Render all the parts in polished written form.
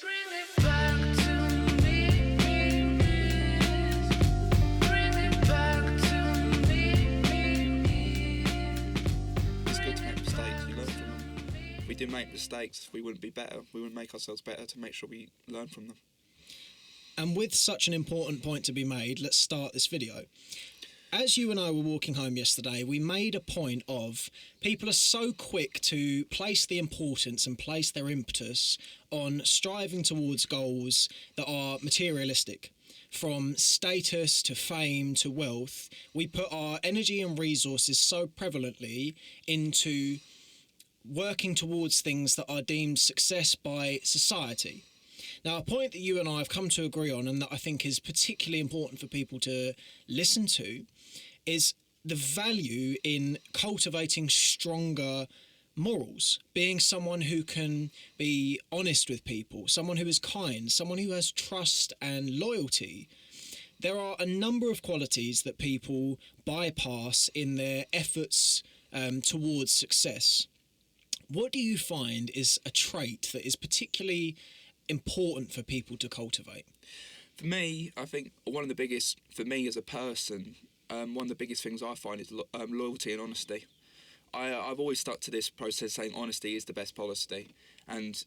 Bring it back to me. Bring it back to me. It's good to make mistakes, you learn from them. If we didn't make mistakes, we wouldn't be better. We wouldn't make ourselves better to make sure we learn from them. And with such an important point to be made, let's start this video. As you and I were walking home yesterday, we made a point of people are so quick to place the importance and place their impetus on striving towards goals that are materialistic. From status to fame to wealth, we put our energy and resources so prevalently into working towards things that are deemed success by society. Now, a point that you and I have come to agree on, and that I think is particularly important for people to listen to, is the value in cultivating stronger morals, being someone who can be honest with people, someone who is kind, someone who has trust and loyalty. There are a number of qualities that people bypass in their efforts towards success. What do you find is a trait that is particularly important for people to cultivate? For me, I think one of the biggest, for me as a person, one of the biggest things I find is loyalty and honesty. I've always stuck to this process saying honesty is the best policy, and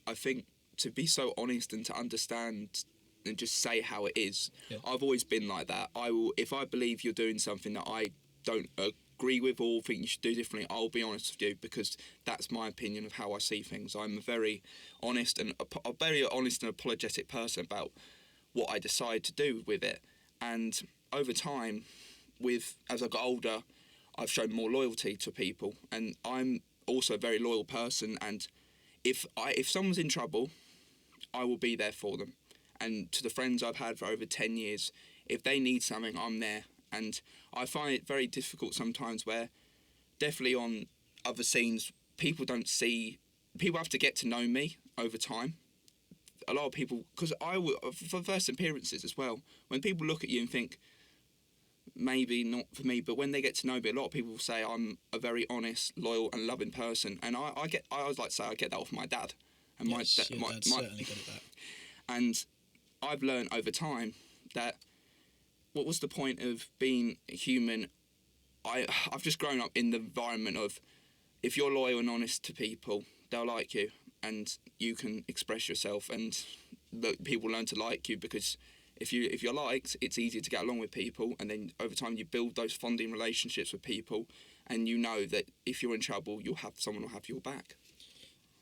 I think to be so honest and to understand and just say how it is. Yeah. I've always been like that. I will, if I believe you're doing something that I don't agree with or think you should do differently, I'll be honest with you, because that's my opinion of how I see things. I'm a very honest and apologetic person about what I decide to do with it. And over time, as I got older, I've shown more loyalty to people, and I'm also a very loyal person. And if someone's in trouble, I will be there for them. And to the friends I've had for over 10 years, if they need something, I'm there. And I find it very difficult sometimes where, definitely on other scenes, people have to get to know me over time. A lot of people, because for first appearances as well, when people look at you and think, maybe not for me, but when they get to know me, a lot of people say I'm a very honest, loyal and loving person. And I always like to say I get that off my dad. And yes, your dad's certainly good at that. And I've learned over time that what was the point of being human? I've just grown up in the environment of, if you're loyal and honest to people, they'll like you and you can express yourself, and people learn to like you, because if you're liked, it's easier to get along with people, and then over time you build those bonding relationships with people, and you know that if you're in trouble, someone will have your back.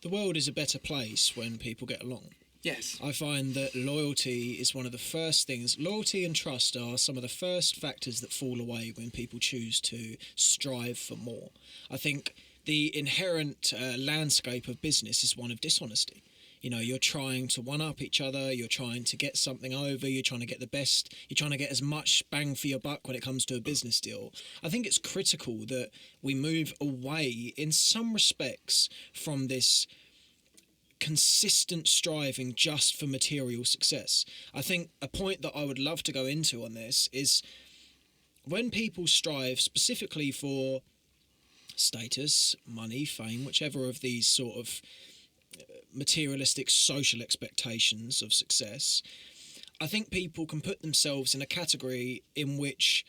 The world is a better place when people get along. Yes. I find that loyalty is one of the first things. Loyalty and trust are some of the first factors that fall away when people choose to strive for more. I think the inherent landscape of business is one of dishonesty. You know, you're trying to one-up each other, you're trying to get something over, you're trying to get the best, you're trying to get as much bang for your buck when it comes to a business deal. I think it's critical that we move away, in some respects, from this consistent striving just for material success. I think a point that I would love to go into on this is when people strive specifically for status, money, fame, whichever of these sort of materialistic social expectations of success, I think people can put themselves in a category in which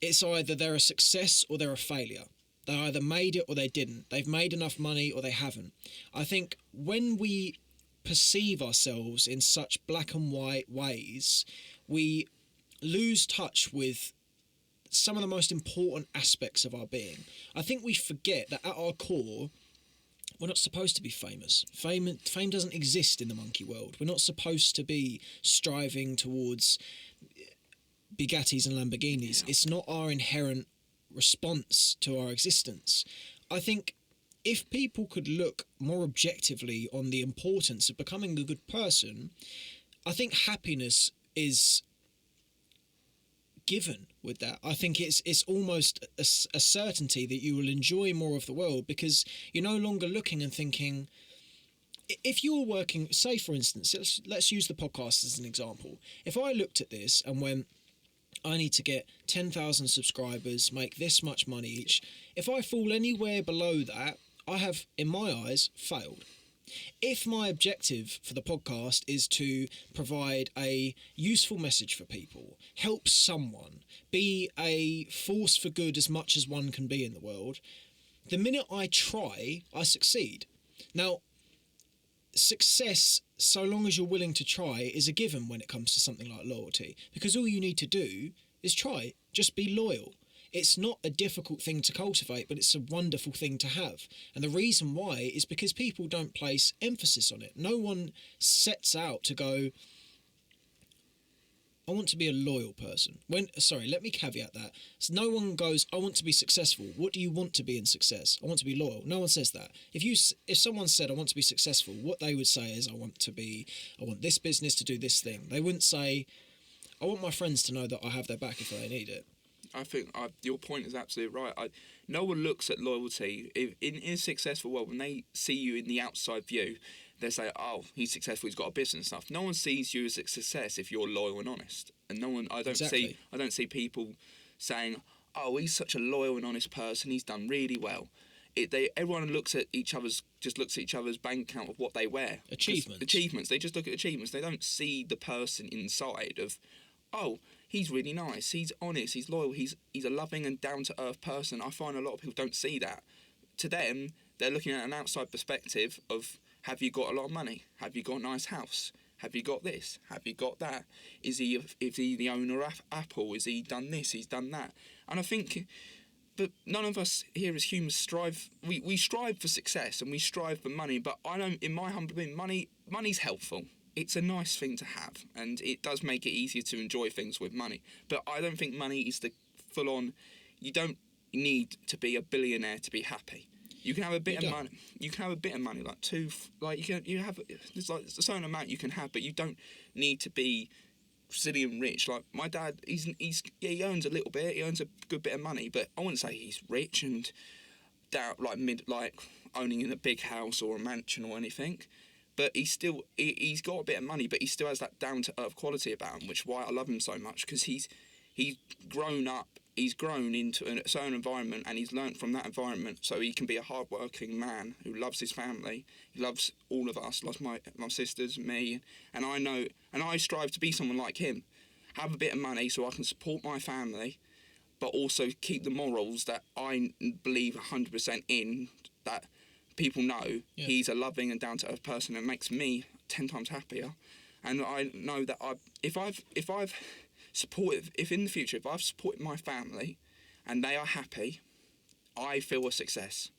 it's either they're a success or they're a failure. They either made it or they didn't. They've made enough money or they haven't. I think when we perceive ourselves in such black and white ways, we lose touch with some of the most important aspects of our being. I think we forget that at our core, we're not supposed to be famous. Fame doesn't exist in the monkey world. We're not supposed to be striving towards Bugattis and Lamborghinis. Yeah. It's not our inherent response to our existence. I think if people could look more objectively on the importance of becoming a good person, I think happiness is given with that. I think it's almost a certainty that you will enjoy more of the world, because you're no longer looking and thinking, if you're working, say for instance, let's use the podcast as an example. If I looked at this and went, I need to get 10,000 subscribers, make this much money each. If I fall anywhere below that, I have, in my eyes, failed. If my objective for the podcast is to provide a useful message for people, help someone, be a force for good as much as one can be in the world, the minute I try, I succeed. Now, success, so long as you're willing to try, is a given when it comes to something like loyalty, because all you need to do is try. Just be loyal. It's not a difficult thing to cultivate, but it's a wonderful thing to have. And the reason why is because people don't place emphasis on it. No one sets out to go, I want to be a loyal person. Let me caveat that. So no one goes, I want to be successful. What do you want to be in success? I want to be loyal. No one says that. If someone said, I want to be successful, what they would say is, I want this business to do this thing. They wouldn't say, I want my friends to know that I have their back if they need it. I think your point is absolutely right. No one looks at loyalty in a successful world. When they see you in the outside view, they say, "Oh, he's successful. He's got a business and stuff." No one sees you as a success if you're loyal and honest. And no one, I don't see people saying, "Oh, he's such a loyal and honest person. He's done really well." Everyone looks at each other's bank account of what they wear. Achievements. They just look at achievements. They don't see the person inside of, oh, he's really nice, he's honest, he's loyal, he's a loving and down-to-earth person. I find a lot of people don't see that. To them, they're looking at an outside perspective of, have you got a lot of money? Have you got a nice house? Have you got this? Have you got that? Is he the owner of Apple? Is he done this? He's done that? And I think, but none of us here as humans strive. We strive for success and we strive for money. But I don't. In my humble opinion, money's helpful. It's a nice thing to have, and it does make it easier to enjoy things with money. But I don't think money is the full-on. You don't need to be a billionaire to be happy. You can have a bit of money. You can have a bit of money, there's like a certain amount you can have, but you don't need to be Brazilian rich. Like my dad, he owns a little bit. He owns a good bit of money, but I wouldn't say he's rich and down owning in a big house or a mansion or anything. But he's got a bit of money, but he still has that down-to-earth quality about him, which is why I love him so much, because he's grown into a certain environment, and he's learnt from that environment, so he can be a hard-working man who loves his family. He loves all of us, loves my sisters, me, and I strive to be someone like him. Have a bit of money so I can support my family, but also keep the morals that I believe 100% in, that people know he's a loving and down-to-earth person. It makes me 10 times happier, and I know that if in the future I've supported my family and they are happy, I feel a success.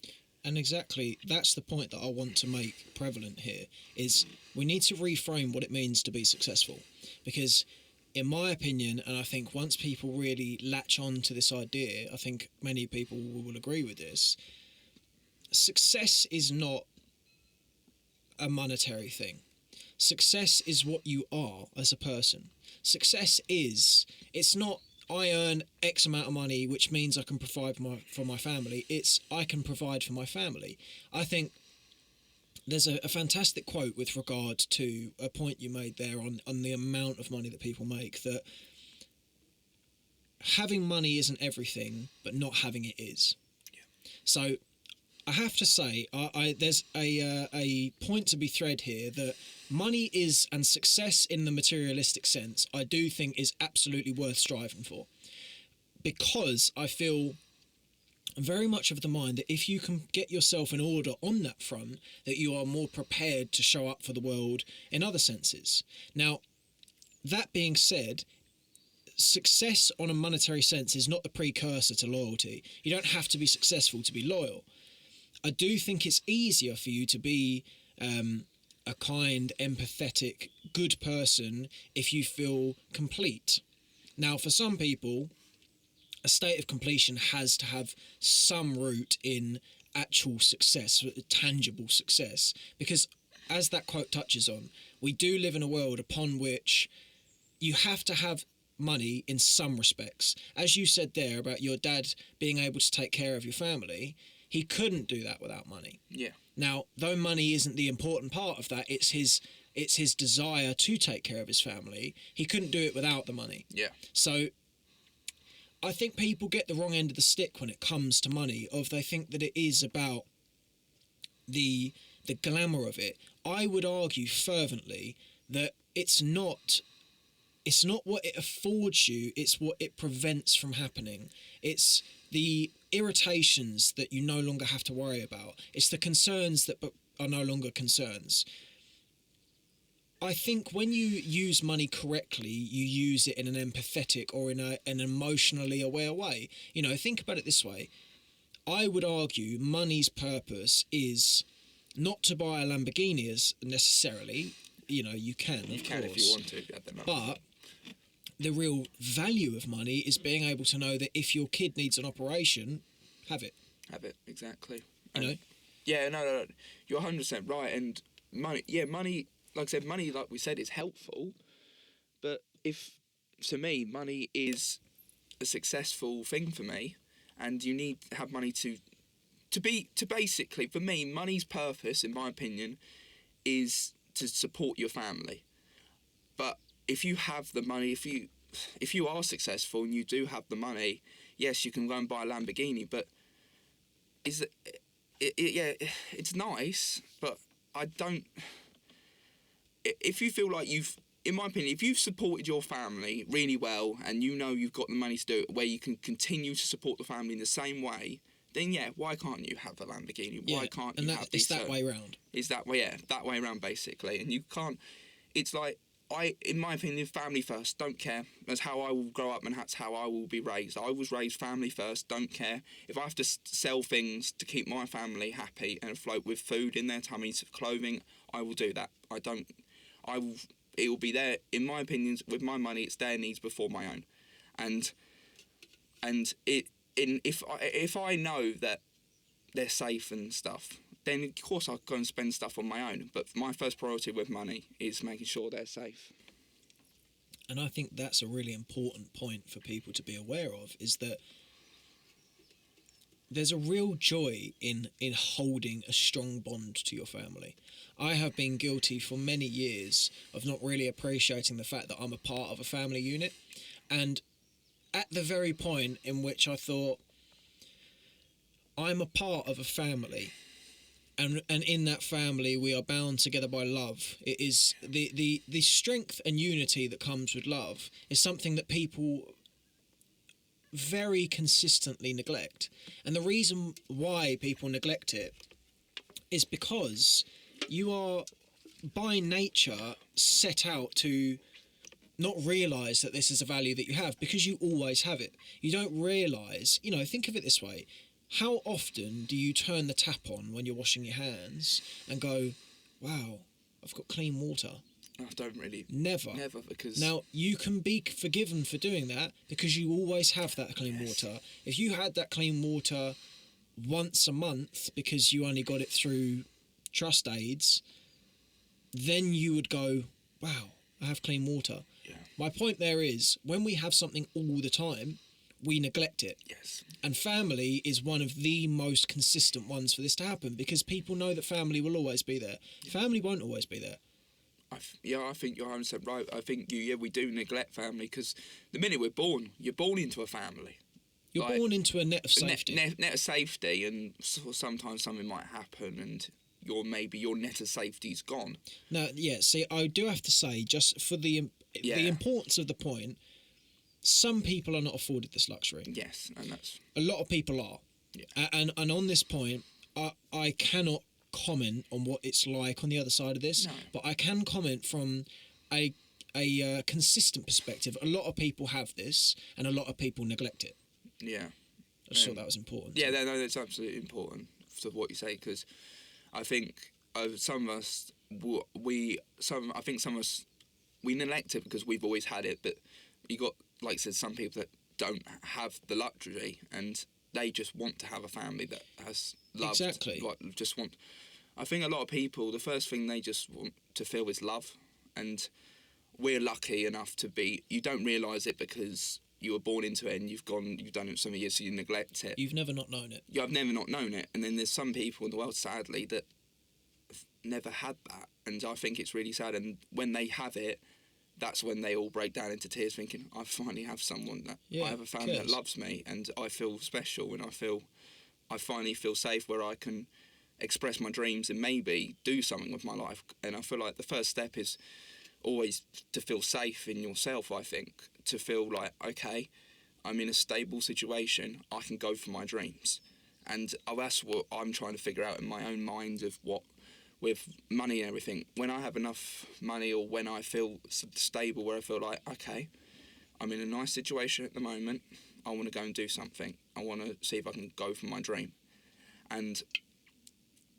And exactly, that's the point that I want to make prevalent here, is we need to reframe what it means to be successful. Because in my opinion, and I think once people really latch on to this idea, I think many people will agree with this, success is not a monetary thing. Success is what you are as a person. Success it's not I earn X amount of money, which means I can provide for my family. It's I can provide for my family. I think there's a fantastic quote with regard to a point you made there on the amount of money that people make, that having money isn't everything, but not having it is. Yeah. So I have to say, there's a point to be thread here that money is, and success in the materialistic sense, I do think is absolutely worth striving for. Because I feel very much of the mind that if you can get yourself in order on that front, that you are more prepared to show up for the world in other senses. Now, that being said, success on a monetary sense is not the precursor to loyalty. You don't have to be successful to be loyal. I do think it's easier for you to be a kind, empathetic, good person if you feel complete. Now, for some people, a state of completion has to have some root in actual success, tangible success, because as that quote touches on, we do live in a world upon which you have to have money in some respects. As you said there about your dad being able to take care of your family, he couldn't do that without money. Yeah. Now, though money isn't the important part of that, it's his desire to take care of his family. He couldn't do it without the money. Yeah. So I think people get the wrong end of the stick when it comes to money, they think that it is about the the glamour of it. I would argue fervently that it's not what it affords you, it's what it prevents from happening. It's the irritations that you no longer have to worry about. It's the concerns that are no longer concerns. I think when you use money correctly, you use it in an empathetic or in an emotionally aware way. You know, think about it this way. I would argue money's purpose is not to buy a Lamborghini as necessarily. You know, you can, You of can course. if you want to. At the moment. But the real value of money is being able to know that if your kid needs an operation, have it. Have it, exactly. You know? Yeah, no, you're 100% right. And money, like I said, money, like we said, is helpful. But to me, money is a successful thing for me, and you need to have money to basically, for me, money's purpose, in my opinion, is to support your family. But if you have the money, if you are successful and you do have the money, yes, you can go and buy a Lamborghini, but it's nice, but I don't. If you feel like in my opinion, if you've supported your family really well and you know you've got the money to do it, where you can continue to support the family in the same way, then yeah, why can't you have a Lamborghini? Why can't you have these? It's that way round. It's that way, yeah, that way around basically, and you can't. It's like. In my opinion, family first, don't care. That's how I will grow up and that's how I will be raised. I was raised family first, don't care. If I have to sell things to keep my family happy and afloat with food in their tummies, clothing, I will do that. It will be there, in my opinion, with my money, it's their needs before my own. If I know that they're safe and stuff, then of course I'll go and spend stuff on my own. But my first priority with money is making sure they're safe. And I think that's a really important point for people to be aware of, is that there's a real joy in holding a strong bond to your family. I have been guilty for many years of not really appreciating the fact that I'm a part of a family unit. And at the very point in which I thought, I'm a part of a family, and in that family we are bound together by love. It is the strength and unity that comes with love is something that people very consistently neglect. And the reason why people neglect it is because you are by nature set out to not realise that this is a value that you have, because you always have it. You don't realise, you know, think of it this way. How often do you turn the tap on when you're washing your hands and go, wow, I've got clean water? I don't really. Never. Never, because. Now, you can be forgiven for doing that because you always have that clean water. If you had that clean water once a month because you only got it through trust aids, then you would go, wow, I have clean water. Yeah. My point there is, when we have something all the time, we neglect it. Yes. And family is one of the most consistent ones for this to happen, because people know that family will always be there. Yeah. Family won't always be there. I think you're 100% right. I think we do neglect family, because the minute we're born, you're born into a family. You're born into a net of safety. Net of safety, and sometimes something might happen, and your net of safety's gone. Now, yeah, see, I do have to say, just for the importance of the point, some people are not afforded this luxury. Yes, and that's... A lot of people are. Yeah. And on this point, I cannot comment on what it's like on the other side of this, but I can comment from a consistent perspective. A lot of people have this, and a lot of people neglect it. Yeah. I just thought that was important. Yeah, no, that's absolutely important to what you say, because I think some of us, we neglect it because we've always had it, but you got, like I said, some people that don't have the luxury, and they just want to have a family that has love. Exactly. I think a lot of people, the first thing they just want to feel is love, and we're lucky enough to be. You don't realise it because you were born into it and you've done it so many years, so you neglect it. You've never not known it. I've never not known it, and then there's some people in the world, sadly, that have never had that, and I think it's really sad. And when they have it, that's when they all break down into tears, thinking, I finally have someone that I have a family that loves me, and I feel special, and I finally feel safe, where I can express my dreams and maybe do something with my life. And I feel like the first step is always to feel safe in yourself, I think, to feel like, okay, I'm in a stable situation, I can go for my dreams. And that's what I'm trying to figure out in my own mind of what, with money and everything, when I have enough money or when I feel stable where I feel like, okay, I'm in a nice situation at the moment, I want to go and do something. I want to see if I can go for my dream. And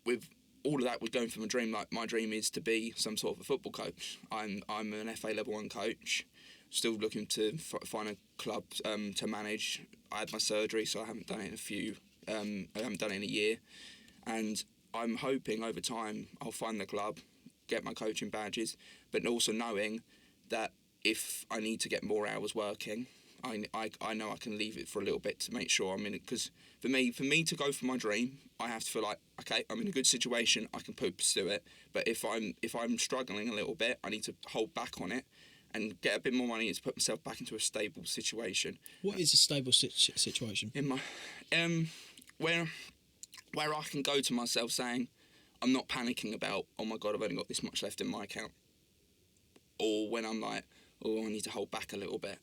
with all of that, with going for my dream, like my dream is to be some sort of a football coach. I'm an FA Level 1 coach, still looking to find a club to manage. I had my surgery, so I haven't done it I haven't done it in a year. And I'm hoping over time I'll find the club, get my coaching badges, but also knowing that if I need to get more hours working, I know I can leave it for a little bit to make sure I'm in it. Because for me to go for my dream, I have to feel like, okay, I'm in a good situation, I can pursue it. But if I'm struggling a little bit, I need to hold back on it and get a bit more money to put myself back into a stable situation. What is a stable situation? In my where I can go to myself saying, I'm not panicking about, oh my God, I've only got this much left in my account. Or when I'm like, oh, I need to hold back a little bit.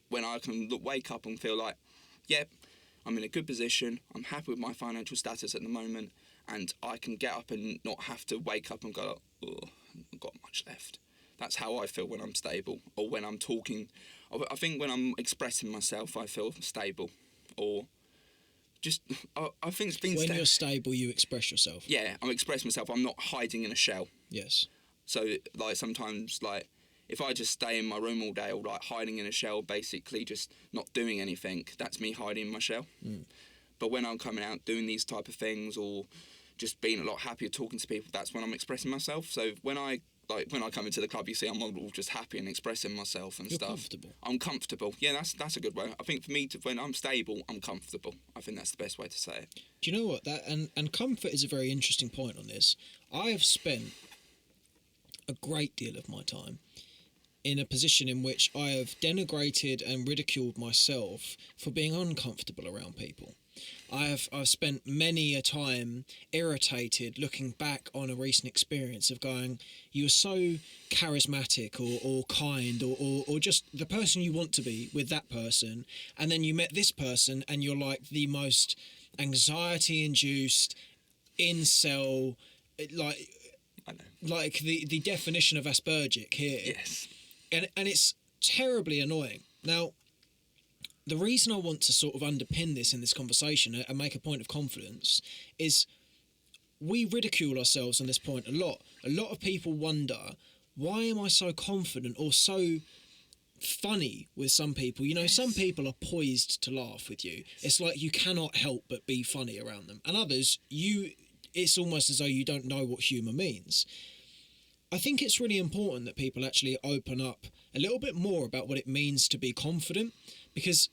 When I can wake up and feel like, yep, I'm in a good position, I'm happy with my financial status at the moment, and I can get up and not have to wake up and go, oh, I've not got much left. That's how I feel when I'm stable, or when I'm talking. I think when I'm expressing myself, I feel stable, or just, I think it's been... When you're stable, you express yourself. Yeah, I'm expressing myself, I'm not hiding in a shell. Yes. So, like, sometimes, like, if I just stay in my room all day or, like, hiding in a shell, basically just not doing anything, that's me hiding in my shell. But when I'm coming out doing these type of things or just being a lot happier talking to people, that's when I'm expressing myself. So when I come into the club, you see I'm all just happy and expressing myself and You're stuff. comfortable. I'm comfortable. Yeah, that's a good way. I think for me, when I'm stable, I'm comfortable. I think that's the best way to say it. Do you know what? And comfort is a very interesting point on this. I have spent a great deal of my time in a position in which I have denigrated and ridiculed myself for being uncomfortable around people. I've spent many a time irritated looking back on a recent experience of going, you were so charismatic or kind or just the person you want to be with that person, and then you met this person and you're like the most anxiety-induced incel, like the definition of Aspergic here. Yes. And it's terribly annoying. Now, the reason I want to sort of underpin this in this conversation and make a point of confidence is we ridicule ourselves on this point a lot. A lot of people wonder, why am I so confident or so funny with some people? You know, Yes. Some people are poised to laugh with you. It's like you cannot help but be funny around them. And others, it's almost as though you don't know what humour means. I think it's really important that people actually open up a little bit more about what it means to be confident, because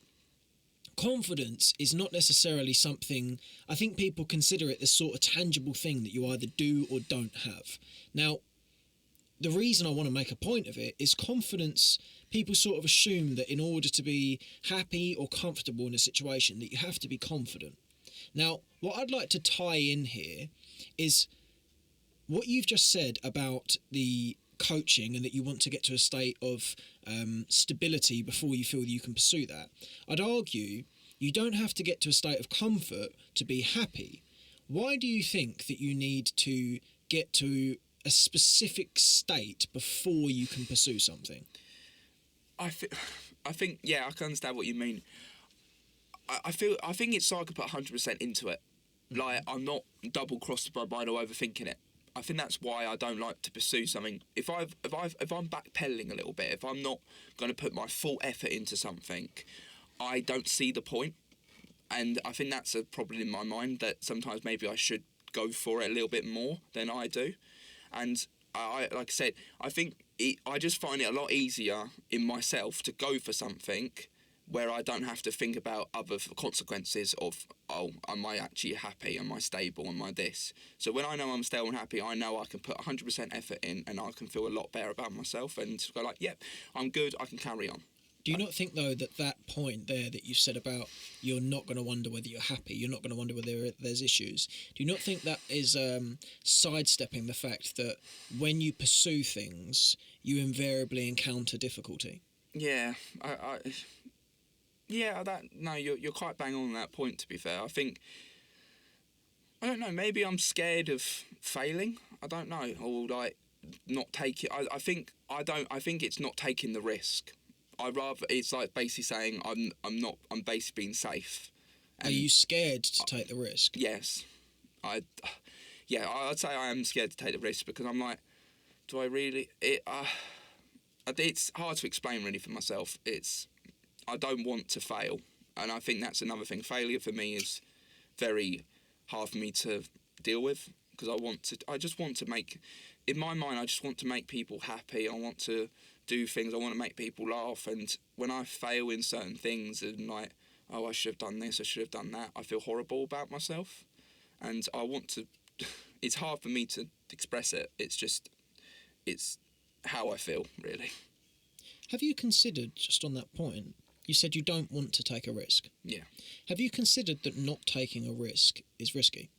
confidence is not necessarily something, I think people consider it this sort of tangible thing that you either do or don't have. Now, the reason I want to make a point of it is confidence, people sort of assume that in order to be happy or comfortable in a situation that you have to be confident. Now, what I'd like to tie in here is what you've just said about the coaching and that you want to get to a state of stability before you feel that you can pursue that. I'd argue you don't have to get to a state of comfort to be happy. Why do you think that you need to get to a specific state before you can pursue something? I think yeah, I can understand what you mean. I think it's so I can put 100% into it. Like, I'm not double-crossed by mind or overthinking it. I think that's why I don't like to pursue something. If I'm backpedaling a little bit, if I'm not going to put my full effort into something, I don't see the point. And I think that's a problem in my mind, that sometimes maybe I should go for it a little bit more than I do. And I like I said, I think I just find it a lot easier in myself to go for something where I don't have to think about other consequences of, oh, am I actually happy? Am I stable? Am I this? So when I know I'm stable and happy, I know I can put 100% effort in and I can feel a lot better about myself and go like, yep, I'm good, I can carry on. Do you not think, though, that point there that you said about you're not going to wonder whether you're happy, you're not going to wonder whether there's issues, do you not think that is sidestepping the fact that when you pursue things, you invariably encounter difficulty? Yeah, you're quite bang on that point. To be fair, I don't know. Maybe I'm scared of failing. I don't know, or like not take it. I think it's not taking the risk. It's like basically saying I'm basically being safe. Are you scared to take the risk? Yes, I'd say I am scared to take the risk because I'm like, do I really? It's hard to explain really for myself. I don't want to fail, and I think that's another thing. Failure for me is very hard for me to deal with because I just want to make, in my mind, I just want to make people happy. I want to do things. I want to make people laugh, and when I fail in certain things and like, oh, I should have done this, I should have done that, I feel horrible about myself, and I want to. It's hard for me to express it. It's how I feel, really. Have you considered, just on that point, you said you don't want to take a risk. Yeah. Have you considered that not taking a risk is risky?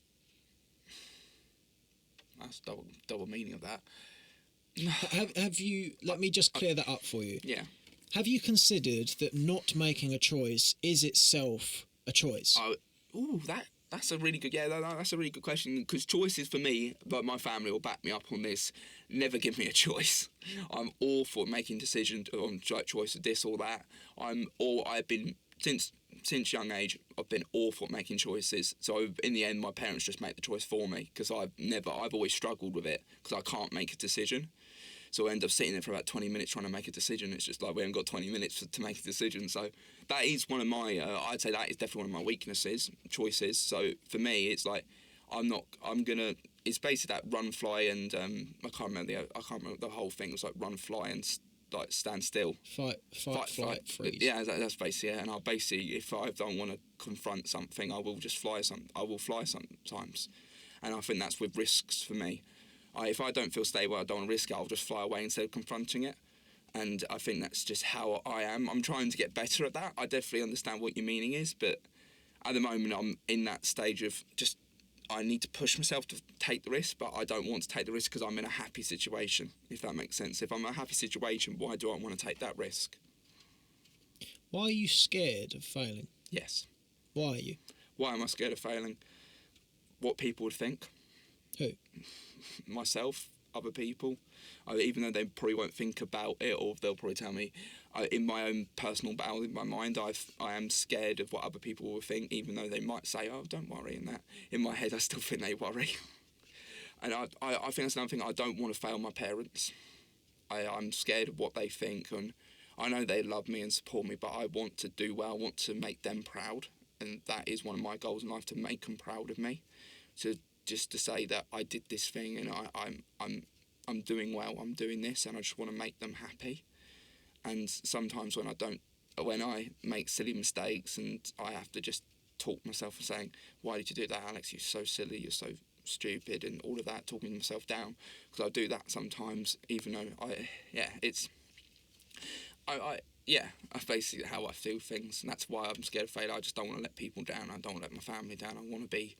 That's double meaning of that. Have you... Let me just clear that up for you. Yeah. Have you considered that not making a choice is itself a choice? That's a really good. Yeah, that's a really good question. Because choices for me, but my family will back me up on this. Never give me a choice. I'm awful at making decisions on like choice of this or that. I've been since young age. I've been awful at making choices. So in the end, my parents just make the choice for me because I've always struggled with it because I can't make a decision. So I end up sitting there for about 20 minutes trying to make a decision. It's just like we haven't got 20 minutes to make a decision. So that is one of my, I'd say that is definitely one of my weaknesses, choices. So for me, it's like, it's basically that run, fly, and I can't remember the whole thing. It was like run, fly, and like stand still. Fight, flight, freeze. Yeah, that's basically it. And I'll basically, if I don't want to confront something, I will just fly. I will fly sometimes, and I think that's with risks for me. If I don't feel stable, I don't want to risk it, I'll just fly away instead of confronting it. And I think that's just how I am. I'm trying to get better at that. I definitely understand what your meaning is, but at the moment I'm in that stage of just, I need to push myself to take the risk, but I don't want to take the risk because I'm in a happy situation, if that makes sense. If I'm in a happy situation, why do I want to take that risk? Why are you scared of failing? Yes. Why are you? Why am I scared of failing? What people would think. Who? Myself, other people, even though they probably won't think about it, or they'll probably tell me in my own personal battle in my mind, I am scared of what other people will think, even though they might say, oh, don't worry, and that in my head I still think they worry. And I think that's another thing. I don't want to fail my parents. I'm scared of what they think, and I know they love me and support me, but I want to do well. I want to make them proud, and that is one of my goals in life, to make them proud of me, just to say that I did this thing and I'm doing well, I'm doing this, and I just want to make them happy. And sometimes when I make silly mistakes and I have to just talk myself and saying, why did you do that, Alex? You're so silly, you're so stupid, and all of that, talking myself down, because I do that sometimes, even though that's basically how I feel things, and that's why I'm scared of failure. I just don't want to let people down, I don't want to let my family down, I want to be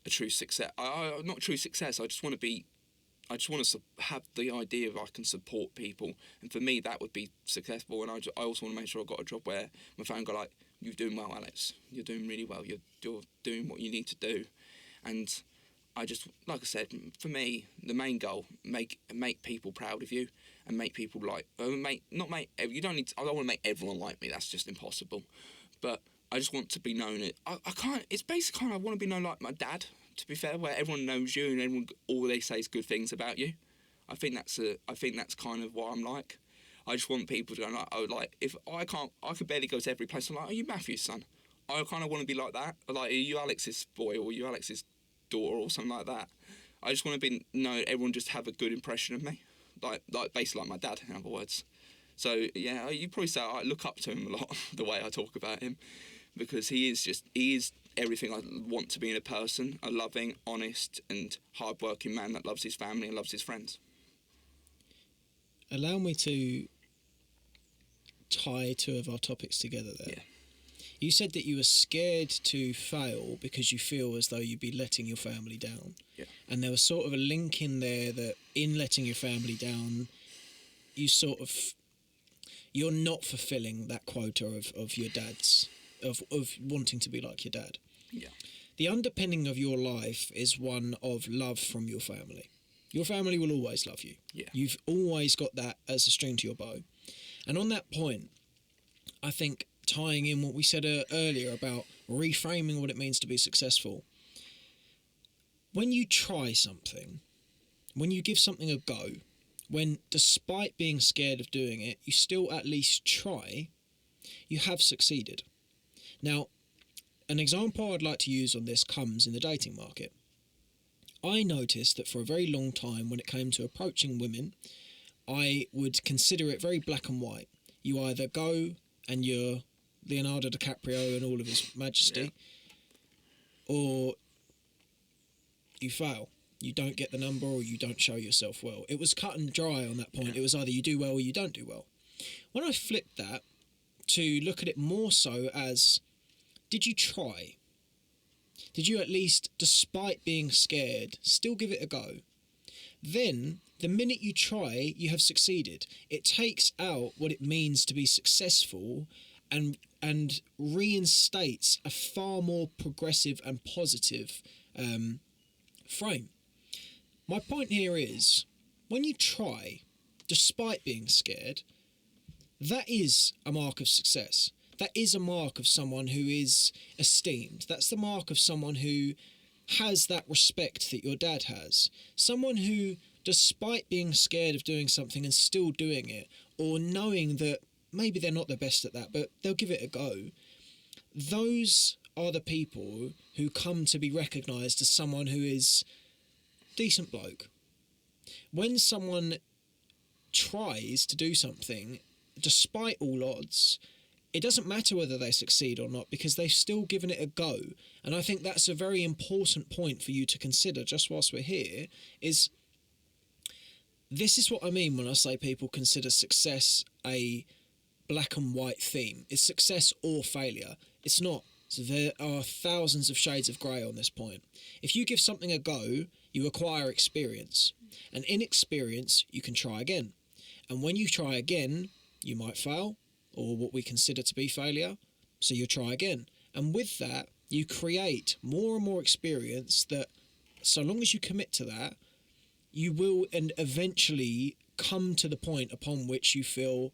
a true success. Not true success. I just want to have the idea of I can support people, and for me that would be successful. And I also want to make sure I got a job where my family go like, "You're doing well, Alex. You're doing really well. You're doing what you need to do." And I just, like I said, for me the main goal, make people proud of you, and make people like you don't need to, I don't want to make everyone like me. That's just impossible. But I just want to be known. I can't. It's basically kind of, I want to be known like my dad. To be fair, where everyone knows you and everyone, all they say is good things about you. I think that's kind of what I'm like. I just want people to go like, if I could barely go to every place. I'm like, are you Matthew's son? I kind of want to be like that. Like, are you Alex's boy, or are you Alex's daughter, or something like that? I just want to be known. Everyone just have a good impression of me, like basically like my dad, in other words. So yeah, you probably say I look up to him a lot, the way I talk about him. Because he is everything I want to be in a person, a loving, honest and hard-working man that loves his family and loves his friends. Allow me to tie two of our topics together there. Yeah. You said that you were scared to fail because you feel as though you'd be letting your family down. Yeah. And there was sort of a link in there that in letting your family down, you're not fulfilling that quota of your dad's, of wanting to be like your dad. Yeah. The underpinning of your life is one of love from your family. Your family will always love you. Yeah. You've always got that as a string to your bow. And on that point, I think tying in what we said earlier about reframing what it means to be successful, when you try something, when you give something a go, when despite being scared of doing it, you still at least try, you have succeeded. Now, an example I'd like to use on this comes in the dating market. I noticed that for a very long time when it came to approaching women, I would consider it very black and white. You either go and you're Leonardo DiCaprio in all of his majesty, or you fail. You don't get the number or you don't show yourself well. It was cut and dry on that point. It was either you do well or you don't do well. When I flipped that to look at it more so as, did you try? Did you at least, despite being scared, still give it a go? Then, the minute you try, you have succeeded. It takes out what it means to be successful and reinstates a far more progressive and positive frame. My point here is, when you try, despite being scared, that is a mark of success. That is a mark of someone who is esteemed. That's the mark of someone who has that respect that your dad has. Someone who, despite being scared of doing something and still doing it, or knowing that maybe they're not the best at that, but they'll give it a go, those are the people who come to be recognised as someone who is decent bloke. When someone tries to do something, despite all odds, it doesn't matter whether they succeed or not because they've still given it a go. And I think that's a very important point for you to consider just whilst we're here, is this is what I mean when I say people consider success a black and white theme. It's success or failure. It's not. So there are thousands of shades of grey on this point. If you give something a go, you acquire experience. And in experience, you can try again. And when you try again, you might fail, or what we consider to be failure, so you try again. And with that, you create more and more experience that, so long as you commit to that, you will and eventually come to the point upon which you feel,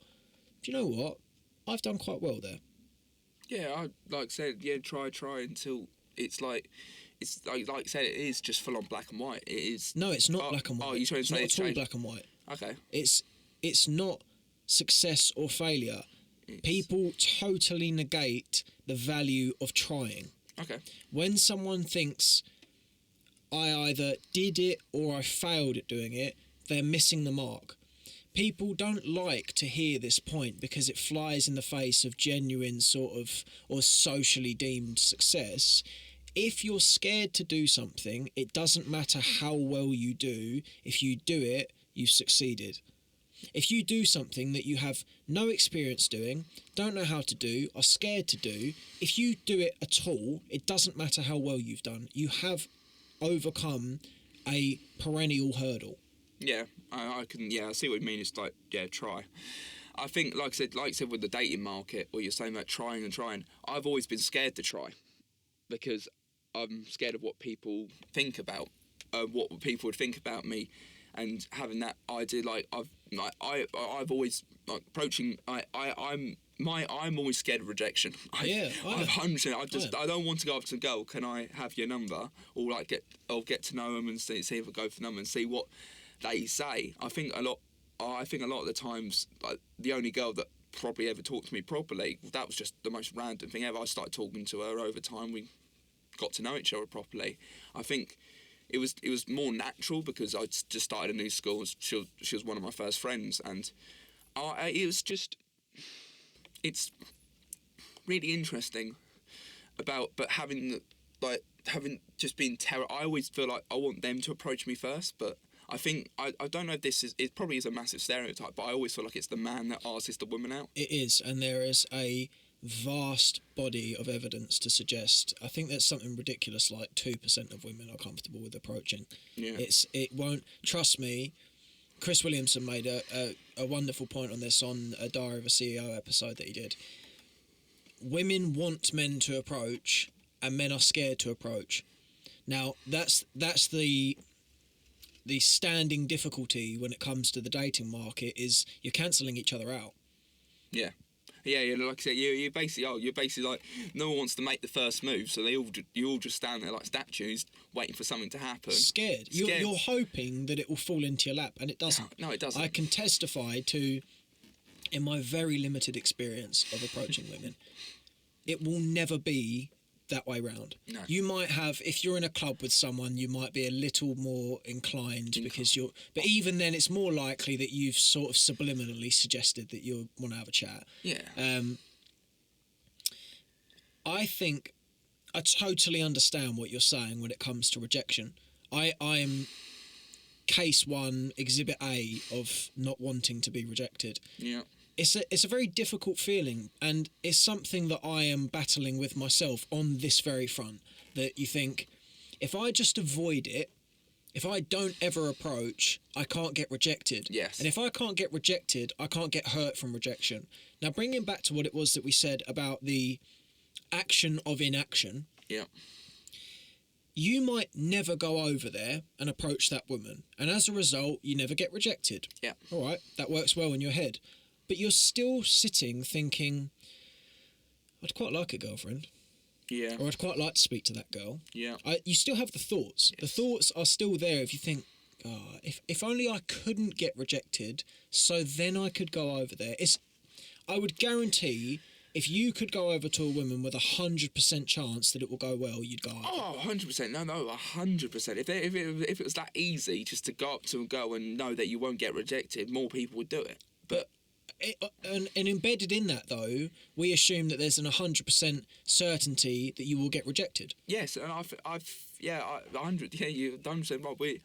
do you know what, I've done quite well there. Yeah, I like said, try until it's like I said, it is just full on black and white. It is. No, it's not black and white. Oh, you're trying to say it's not at all black and white. Okay. It's not success or failure. People totally negate the value of trying. Okay. When someone thinks, I either did it or I failed at doing it, they're missing the mark. People don't like to hear this point because it flies in the face of genuine sort of or socially deemed success. If you're scared to do something, it doesn't matter how well you do. If you do it, you've succeeded. If you do something that you have no experience doing, don't know how to do, are scared to do, if you do it at all, it doesn't matter how well you've done. You have overcome a perennial hurdle. Yeah, I can. Yeah, I see what you mean. It's like, try. I think, like I said, with the dating market, or you're saying about trying and trying, I've always been scared to try because I'm scared of what people think about, what people would think about me, and having that idea. I've always approaching. I'm always scared of rejection. I don't want to go up to a girl. Can I have your number? Or get to know them and see if I go for number and see what they say. I think a lot of the times, like, the only girl that probably ever talked to me properly, that was just the most random thing ever. I started talking to her over time. We got to know each other properly. I think it was more natural because I just started a new school. She was one of my first friends, and it's really interesting having just been terror. I always feel like I want them to approach me first, but I think I don't know if this is, it probably is a massive stereotype, but I always feel like it's the man that asks the woman out. It is, and there is a vast body of evidence to suggest. I think there's something ridiculous like 2% of women are comfortable with approaching. Yeah. It won't, trust me. Chris Williamson made a wonderful point on this on a Diary of a CEO episode that he did. Women want men to approach, and men are scared to approach. Now that's the standing difficulty when it comes to the dating market is you're cancelling each other out. Yeah. Yeah, like I said, you're basically like, no one wants to make the first move, so you all just stand there like statues, waiting for something to happen. Scared. You're hoping that it will fall into your lap, and it doesn't. No, it doesn't. I can testify to, in my very limited experience of approaching women, it will never be that way round. No. You might have, if you're in a club with someone, you might be a little more inclined because you're, but even then it's more likely that you've sort of subliminally suggested that you want to have a chat. Yeah. I think I totally understand what you're saying when it comes to rejection. I'm case one, exhibit A of not wanting to be rejected. Yeah. It's a very difficult feeling, and it's something that I am battling with myself on this very front, that you think, if I just avoid it, if I don't ever approach, I can't get rejected. Yes. And if I can't get rejected, I can't get hurt from rejection. Now, bringing back to what it was that we said about the action of inaction, Yeah. you might never go over there and approach that woman, and as a result, you never get rejected. Yeah. All right, that works well in your head. But you're still sitting thinking, I'd quite like a girlfriend. Yeah. Or I'd quite like to speak to that girl. Yeah. You still have the thoughts. Yes. The thoughts are still there if you think, if only I couldn't get rejected, so then I could go over there. I would guarantee if you could go over to a woman with 100% chance that it will go well, you'd go over. Oh, 100%. No, 100%. If it was that easy just to go up to a girl and know that you won't get rejected, more people would do it. But and embedded in that, though, we assume that there's an 100% certainty that you will get rejected. yes, and you're 100% right.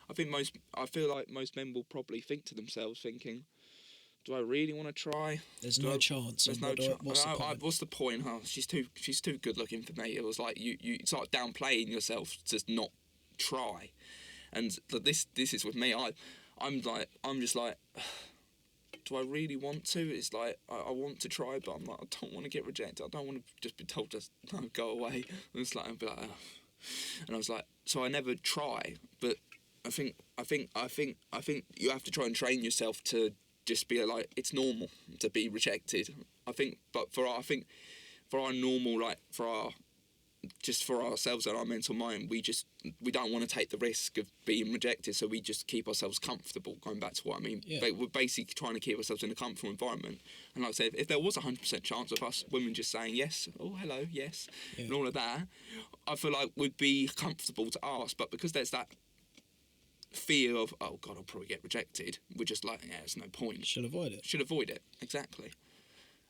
I feel like most men will probably think to themselves, thinking, do I really want to try? There's no chance. There's no chance. What's the point? What's the point? Oh, she's too good looking for me. It was like you start downplaying yourself to not try, and this is with me. I'm just like, do I really want to? It's like I want to try, but I'm like, I don't want to get rejected. I don't want to just be told just no, go away. And it's like I'd be like, oh. And I was like, so I never try. But I think you have to try and train yourself to just be like, it's normal to be rejected. I think for our normal, like for ourselves and our mental mind, we don't want to take the risk of being rejected, so we just keep ourselves comfortable. Going back to what I mean, Yeah. we're basically trying to keep ourselves in a comfortable environment. And like I said, if there was 100% chance of us women just saying yes, oh hello, yes, Yeah. and all of that, I feel like we'd be comfortable to ask. But because there's that fear of, oh god, I'll probably get rejected, we're just like, yeah, there's no point. Should avoid it. Should avoid it, exactly.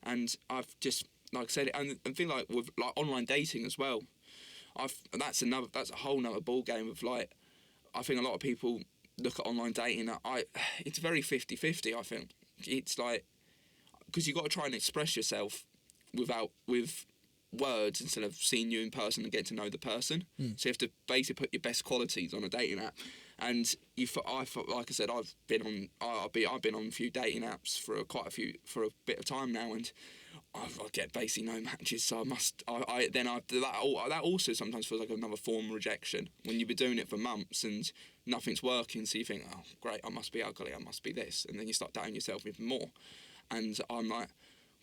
And I've just, like I said, and feel like with like online dating as well, that's a whole nother ball game of like, I think a lot of people look at online dating, it's very 50-50. I think it's like, because you've got to try and express yourself with words instead of seeing you in person and getting to know the person. So you have to basically put your best qualities on a dating app. And like I said, I've been on a few dating apps for a bit of time now, and I get basically no matches. So that also sometimes feels like another form of rejection when you've been doing it for months and nothing's working. So you think, oh great, I must be ugly, I must be this, and then you start doubting yourself even more. And I'm like,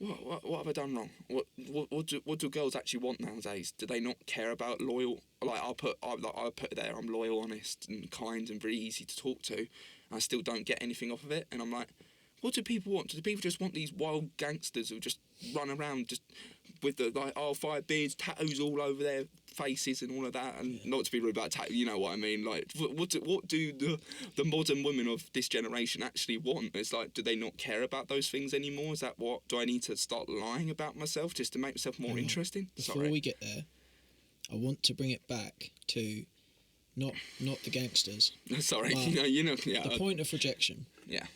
what have I done wrong? What do girls actually want nowadays? Do they not care about loyal? Like I'll put there, I'm loyal, honest, and kind, and very easy to talk to. And I still don't get anything off of it, and I'm like, what do people want? Do people just want these wild gangsters who just run around just with the like 5 beards, tattoos all over their faces and all of that? And not to be rude about tattoos, you know what I mean? Like, what do the modern women of this generation actually want? It's like, do they not care about those things anymore? Is that what? Do I need to start lying about myself just to make myself more interesting? Before we get there, I want to bring it back to not the gangsters. Sorry, But yeah. The point of rejection. Yeah.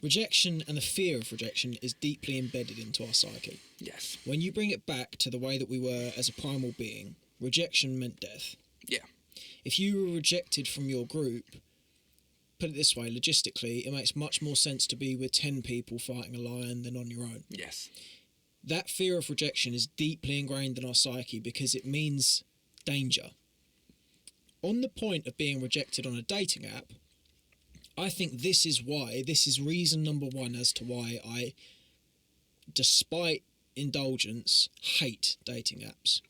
Rejection and the fear of rejection is deeply embedded into our psyche. Yes. When you bring it back to the way that we were as a primal being, rejection meant death. Yeah. If you were rejected from your group, put it this way, logistically, it makes much more sense to be with 10 people fighting a lion than on your own. Yes. That fear of rejection is deeply ingrained in our psyche because it means danger. On the point of being rejected on a dating app, I think this is reason number one as to why I, despite indulgence, hate dating apps.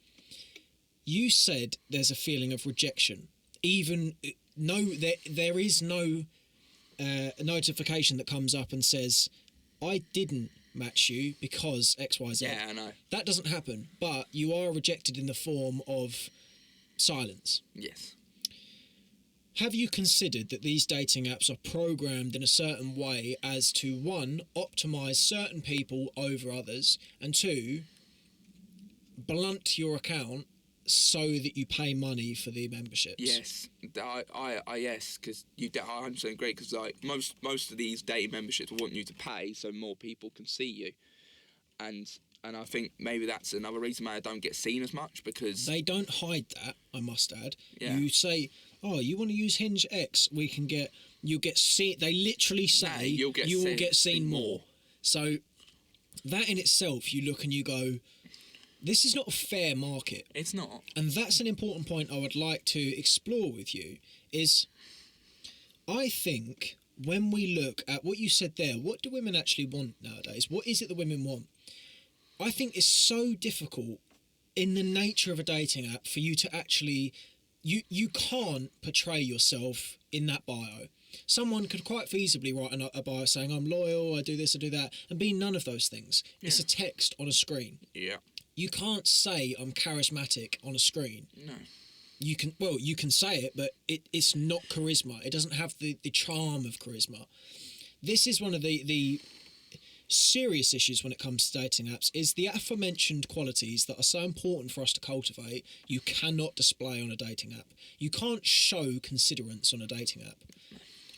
You said there's a feeling of rejection. There is no notification that comes up and says, I didn't match you because XYZ. Yeah, I know. That doesn't happen, but you are rejected in the form of silence. Yes. Have you considered that these dating apps are programmed in a certain way as to, one, optimise certain people over others, and two, blunt your account so that you pay money for the memberships? Yes, yes, because I 100% agree. Because like most of these dating memberships want you to pay so more people can see you, and I think maybe that's another reason why I don't get seen as much, because they don't hide that. I must add. Yeah. You say, "Oh, you want to use Hinge X? You'll get seen." They literally say you will get seen more. So that in itself, you look and you go, this is not a fair market. It's not. And that's an important point I would like to explore with you, is I think when we look at what you said there, what do women actually want nowadays? What is it that women want? I think it's so difficult in the nature of a dating app for you to actually, you can't portray yourself in that bio. Someone could quite feasibly write a bio saying, I'm loyal, I do this, I do that, and be none of those things. Yeah. It's a text on a screen. Yeah. You can't say I'm charismatic on a screen. No. You can say it, but it's not charisma. It doesn't have the charm of charisma. This is one of the serious issues when it comes to dating apps, is the aforementioned qualities that are so important for us to cultivate, you cannot display on a dating app. You can't show considerance on a dating app.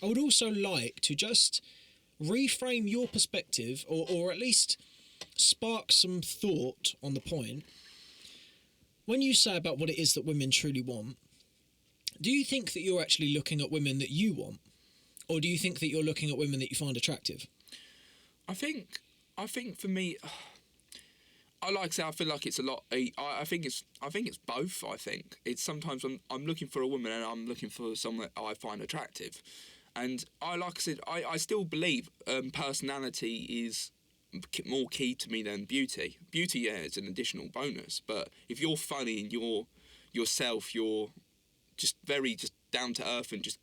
I would also like to just reframe your perspective, or at least spark some thought on the point. When you say about what it is that women truly want, do you think that you're actually looking at women that you want, or do you think that you're looking at women that you find attractive? I think for me, I feel like it's a lot. I think it's both. I think it's sometimes I'm looking for a woman and I'm looking for someone that I find attractive, and I still believe personality is more key to me than beauty. Beauty, yeah, is an additional bonus, but if you're funny and you're yourself, you're just down to earth and just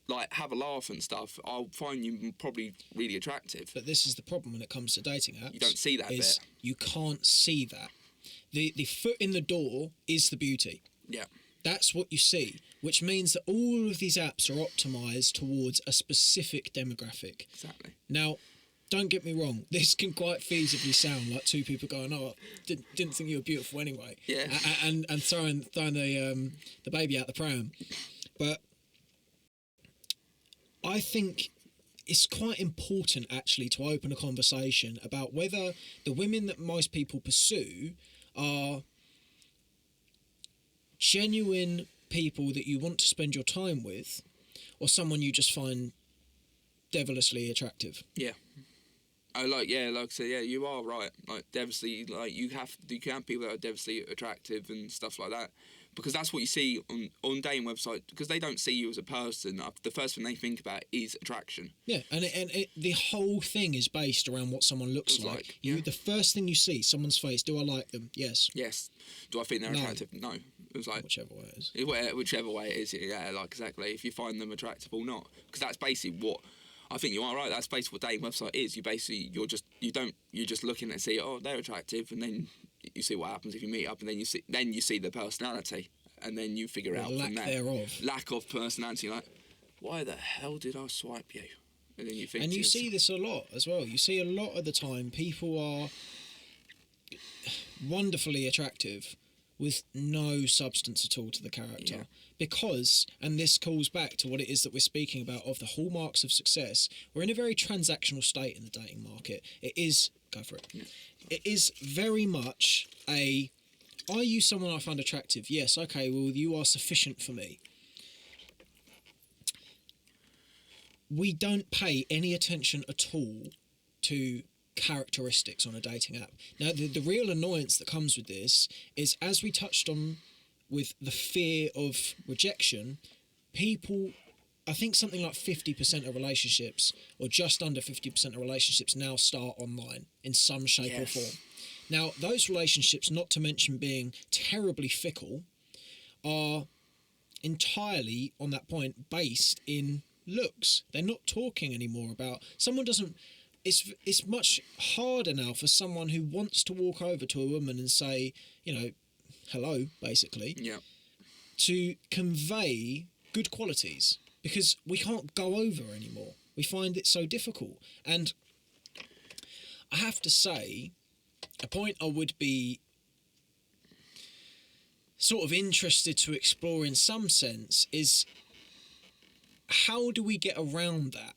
like have a laugh and stuff, I'll find you probably really attractive. But this is the problem when it comes to dating apps. You don't see that bit. You can't see that. The foot in the door is the beauty. Yeah. That's what you see, which means that all of these apps are optimised towards a specific demographic. Exactly. Now, don't get me wrong, this can quite feasibly sound like two people going, oh, didn't think you were beautiful anyway. Yeah. And throwing the baby out the pram. But I think it's quite important actually to open a conversation about whether the women that most people pursue are genuine people that you want to spend your time with, or someone you just find devilishly attractive. Yeah. Like I said, yeah, you are right. Like devilishly, like you can have people that are devilishly attractive and stuff like that, because that's what you see on dating websites. Because they don't see you as a person. The first thing they think about is attraction. Yeah, and the whole thing is based around what someone looks like. Yeah. The first thing you see, someone's face. Do I like them? Yes. Yes. Do I think they're attractive? No. It was like whichever way it is. Whichever way it is. Yeah, like exactly. If you find them attractive or not, because that's basically what. I think you are right. That's basically what dating website is. You're just looking and see, oh, they're attractive, and then you see what happens if you meet up, and then you see the personality, and then you figure out from there lack of personality. Like, why the hell did I swipe you? And then you think. And you see this a lot as well. You see a lot of the time people are wonderfully attractive, with no substance at all to the character. Yeah. Because, and this calls back to what it is that we're speaking about of the hallmarks of success, we're in a very transactional state in the dating market. It is, go for it. Yeah. It is very much a, are you someone I find attractive? Yes, okay, well, you are sufficient for me. We don't pay any attention at all to characteristics on a dating app. Now, the real annoyance that comes with this is, as we touched on with the fear of rejection, people, I think something like 50% of relationships, or just under 50% of relationships now start online in some shape or Yes. form. Now, those relationships, not to mention being terribly fickle, are entirely, on that point, based in looks. They're not talking anymore about, someone doesn't, it's much harder now for someone who wants to walk over to a woman and say, you know, hello, basically, Yeah. to convey good qualities, because we can't go over anymore. We find it so difficult. And I have to say, a point I would be sort of interested to explore in some sense is, how do we get around that?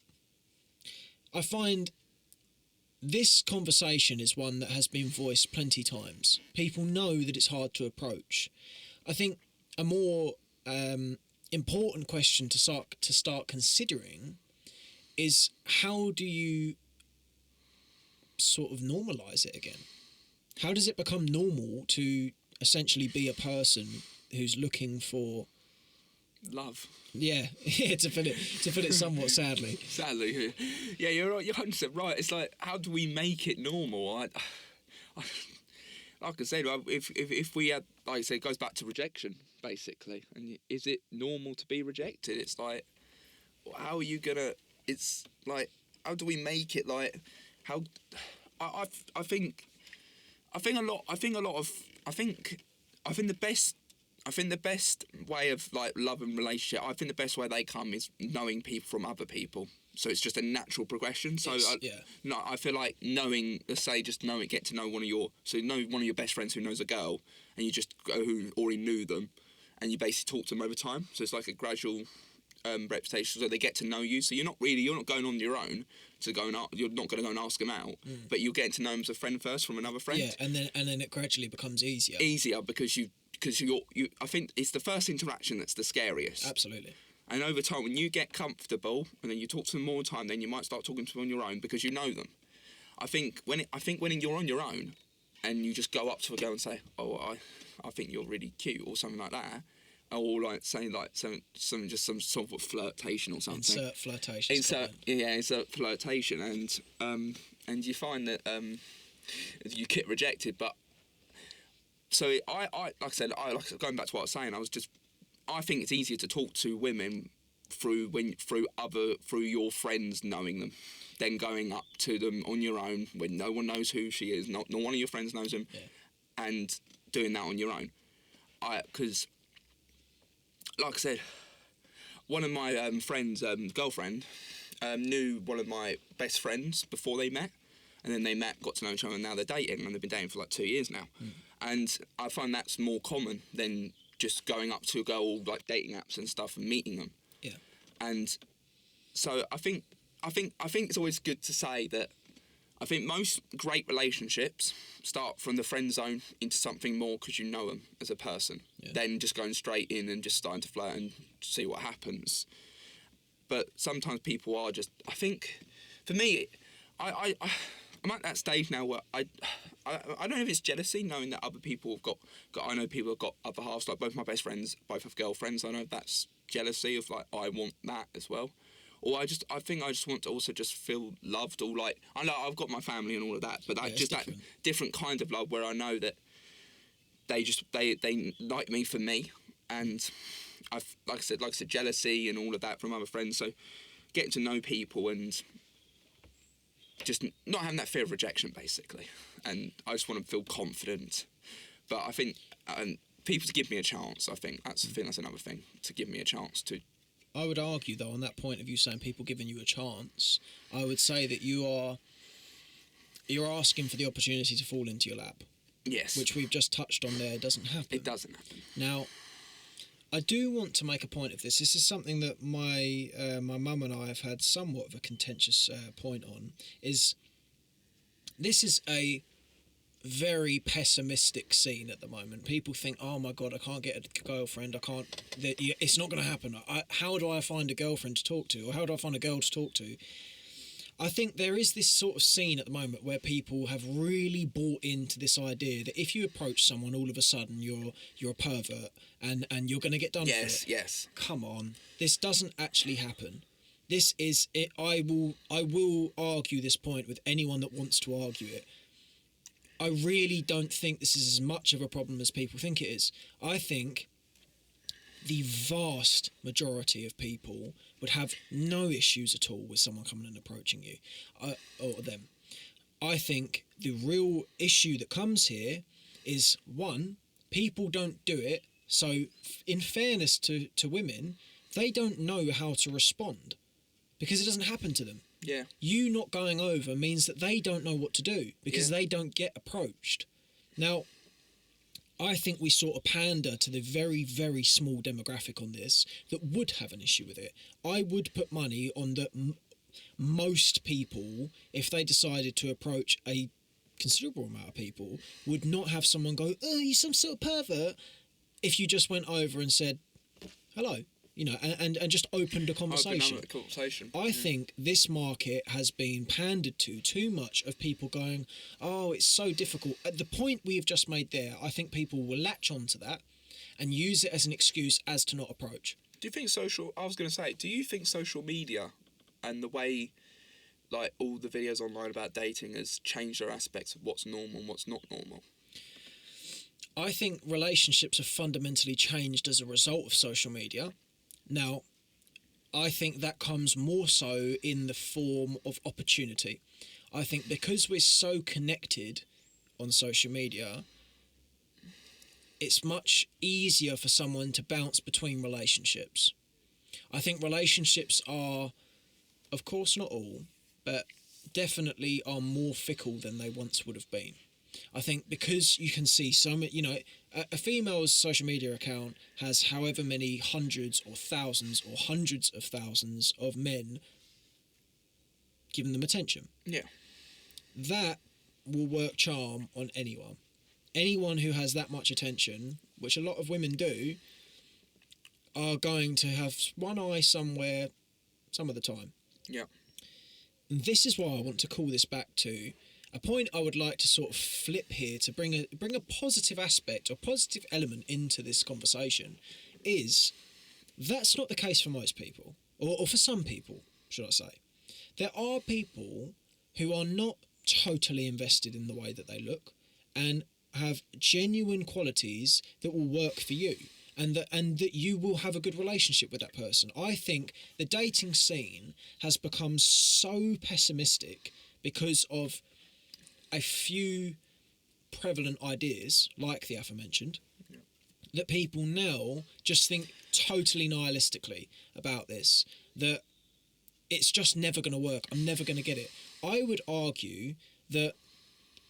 I find this conversation is one that has been voiced plenty times. People know that it's hard to approach. I think a more important question to start considering is, how do you sort of normalise it again? How does it become normal to essentially be a person who's looking for Love. yeah to put it somewhat sadly. Sadly, yeah, you're right. You're 100% right. It's like, how do we make it normal? Like I said, if we had, like I said, it goes back to rejection basically. And is it normal to be rejected? It's like, how are you gonna? It's like, how do we make it like? How? I think the best way of like love and relationship, I think the best way they come is knowing people from other people. So it's just a natural progression. So I feel like knowing, let's say, get to know one of your best friends who knows a girl, and you just go who already knew them, and you basically talk to them over time. So it's like a gradual reputation. So they get to know you. So you're not going on your own to go and you're not going to go and ask them out, but you're getting to know them as a friend first from another friend. Yeah, and then it gradually becomes easier. Because I think it's the first interaction that's the scariest. Absolutely. And over time, when you get comfortable and then you talk to them more time, then you might start talking to them on your own because you know them. I think when you're on your own and you just go up to a girl and say, "Oh, I think you're really cute," or something like that, or like saying like some sort of flirtation or something. Insert flirtation. Insert flirtation, and you find that you get rejected, but. So like I said, going back to what I was saying, I think it's easier to talk to women through your friends knowing them, than going up to them on your own when no one knows who she is, not one of your friends knows them, and doing that on your own. Because, like I said, one of my friends' girlfriend knew one of my best friends before they met, and then they met, got to know each other, and now they're dating, and they've been dating for like 2 years now. And I find that's more common than just going up to a girl like dating apps and stuff and meeting them. Yeah. And so I think it's always good to say that I think most great relationships start from the friend zone into something more because you know them as a person, then just going straight in and just starting to flirt and see what happens. But sometimes people are just, I think, for me, I'm at that stage now where I don't know if it's jealousy, knowing that other people have got I know people have got other halves, like both my best friends, both have girlfriends. I know that's jealousy of like, I want that as well. Or I think I just want to also just feel loved, or like, I know I've got my family and all of that, but that different kind of love where I know that they like me for me, and like I said, jealousy and all of that from other friends. So getting to know people and just not having that fear of rejection, basically. And I just want to feel confident. But I think people to give me a chance. I think that's another thing, to give me a chance to. I would argue, though, on that point of you saying people giving you a chance, I would say that you're asking for the opportunity to fall into your lap. Yes. which we've just touched on there, doesn't happen. It doesn't happen. Now, I do want to make a point of this. This is something that my mum and I have had somewhat of a contentious point on. This is a very pessimistic scene at the moment. People think, oh my God, I can't get a girlfriend. It's not going to happen. How do I find a girlfriend to talk to? Or how do I find a girl to talk to? I think there is this sort of scene at the moment where people have really bought into this idea that if you approach someone, all of a sudden you're a pervert and you're going to get done for it. Yes. Come on, this doesn't actually happen. This is it. I will argue this point with anyone that wants to argue it. I really don't think this is as much of a problem as people think it is. I think the vast majority of people would have no issues at all with someone coming and approaching you, or them. I think the real issue that comes here is, one, people don't do it. So in fairness to women, they don't know how to respond because it doesn't happen to them. Yeah. You not going over means that they don't know what to do because they don't get approached. Now, I think we sort of pander to the very, very small demographic on this that would have an issue with it. I would put money on that most people, if they decided to approach a considerable amount of people, would not have someone go, oh, you're some sort of pervert, if you just went over and said, hello, you know, and just opened a conversation. Open up the conversation. I think this market has been pandered to too much of people going, oh, it's so difficult. At the point we've just made there, I think people will latch onto that and use it as an excuse as to not approach. Do you think do you think social media and the way, like, all the videos online about dating has changed their aspects of what's normal and what's not normal? I think relationships have fundamentally changed as a result of social media. Now, I think that comes more so in the form of opportunity. I think because we're so connected on social media, it's much easier for someone to bounce between relationships. I think relationships are, of course not all, but definitely are more fickle than they once would have been. I think because you can see so many, you know, a female's social media account has however many hundreds or thousands or hundreds of thousands of men giving them attention. Yeah. That will work charm on anyone. Anyone who has that much attention, which a lot of women do, are going to have one eye somewhere some of the time. Yeah. And this is why I want to call this back to a point I would like to sort of flip here to bring a positive aspect or positive element into this conversation. Is that's not the case for most people, or for some people, should I say. There are people who are not totally invested in the way that they look and have genuine qualities that will work for you, and that you will have a good relationship with that person. I think the dating scene has become so pessimistic because of a few prevalent ideas, like the aforementioned, that people now just think totally nihilistically about this, that it's just never going to work, I'm never going to get it. I would argue that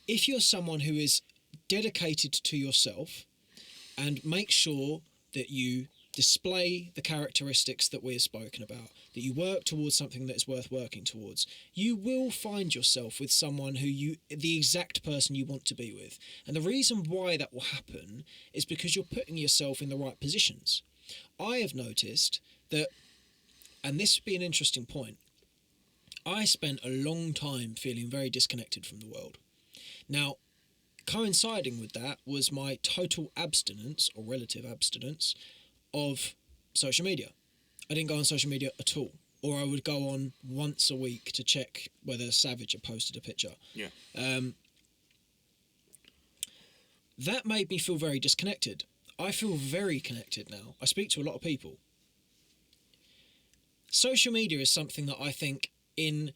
if you're someone who is dedicated to yourself and make sure that you display the characteristics that we have spoken about, that you work towards something that is worth working towards, you will find yourself with someone the exact person you want to be with. And the reason why that will happen is because you're putting yourself in the right positions. I have noticed that, and this would be an interesting point, I spent a long time feeling very disconnected from the world. Now, coinciding with that was my total abstinence, or relative abstinence, of social media. I didn't go on social media at all, or I would go on once a week to check whether Savage had posted a picture. Yeah. That made me feel very disconnected. I feel very connected now. I speak to a lot of people. Social media is something that I think in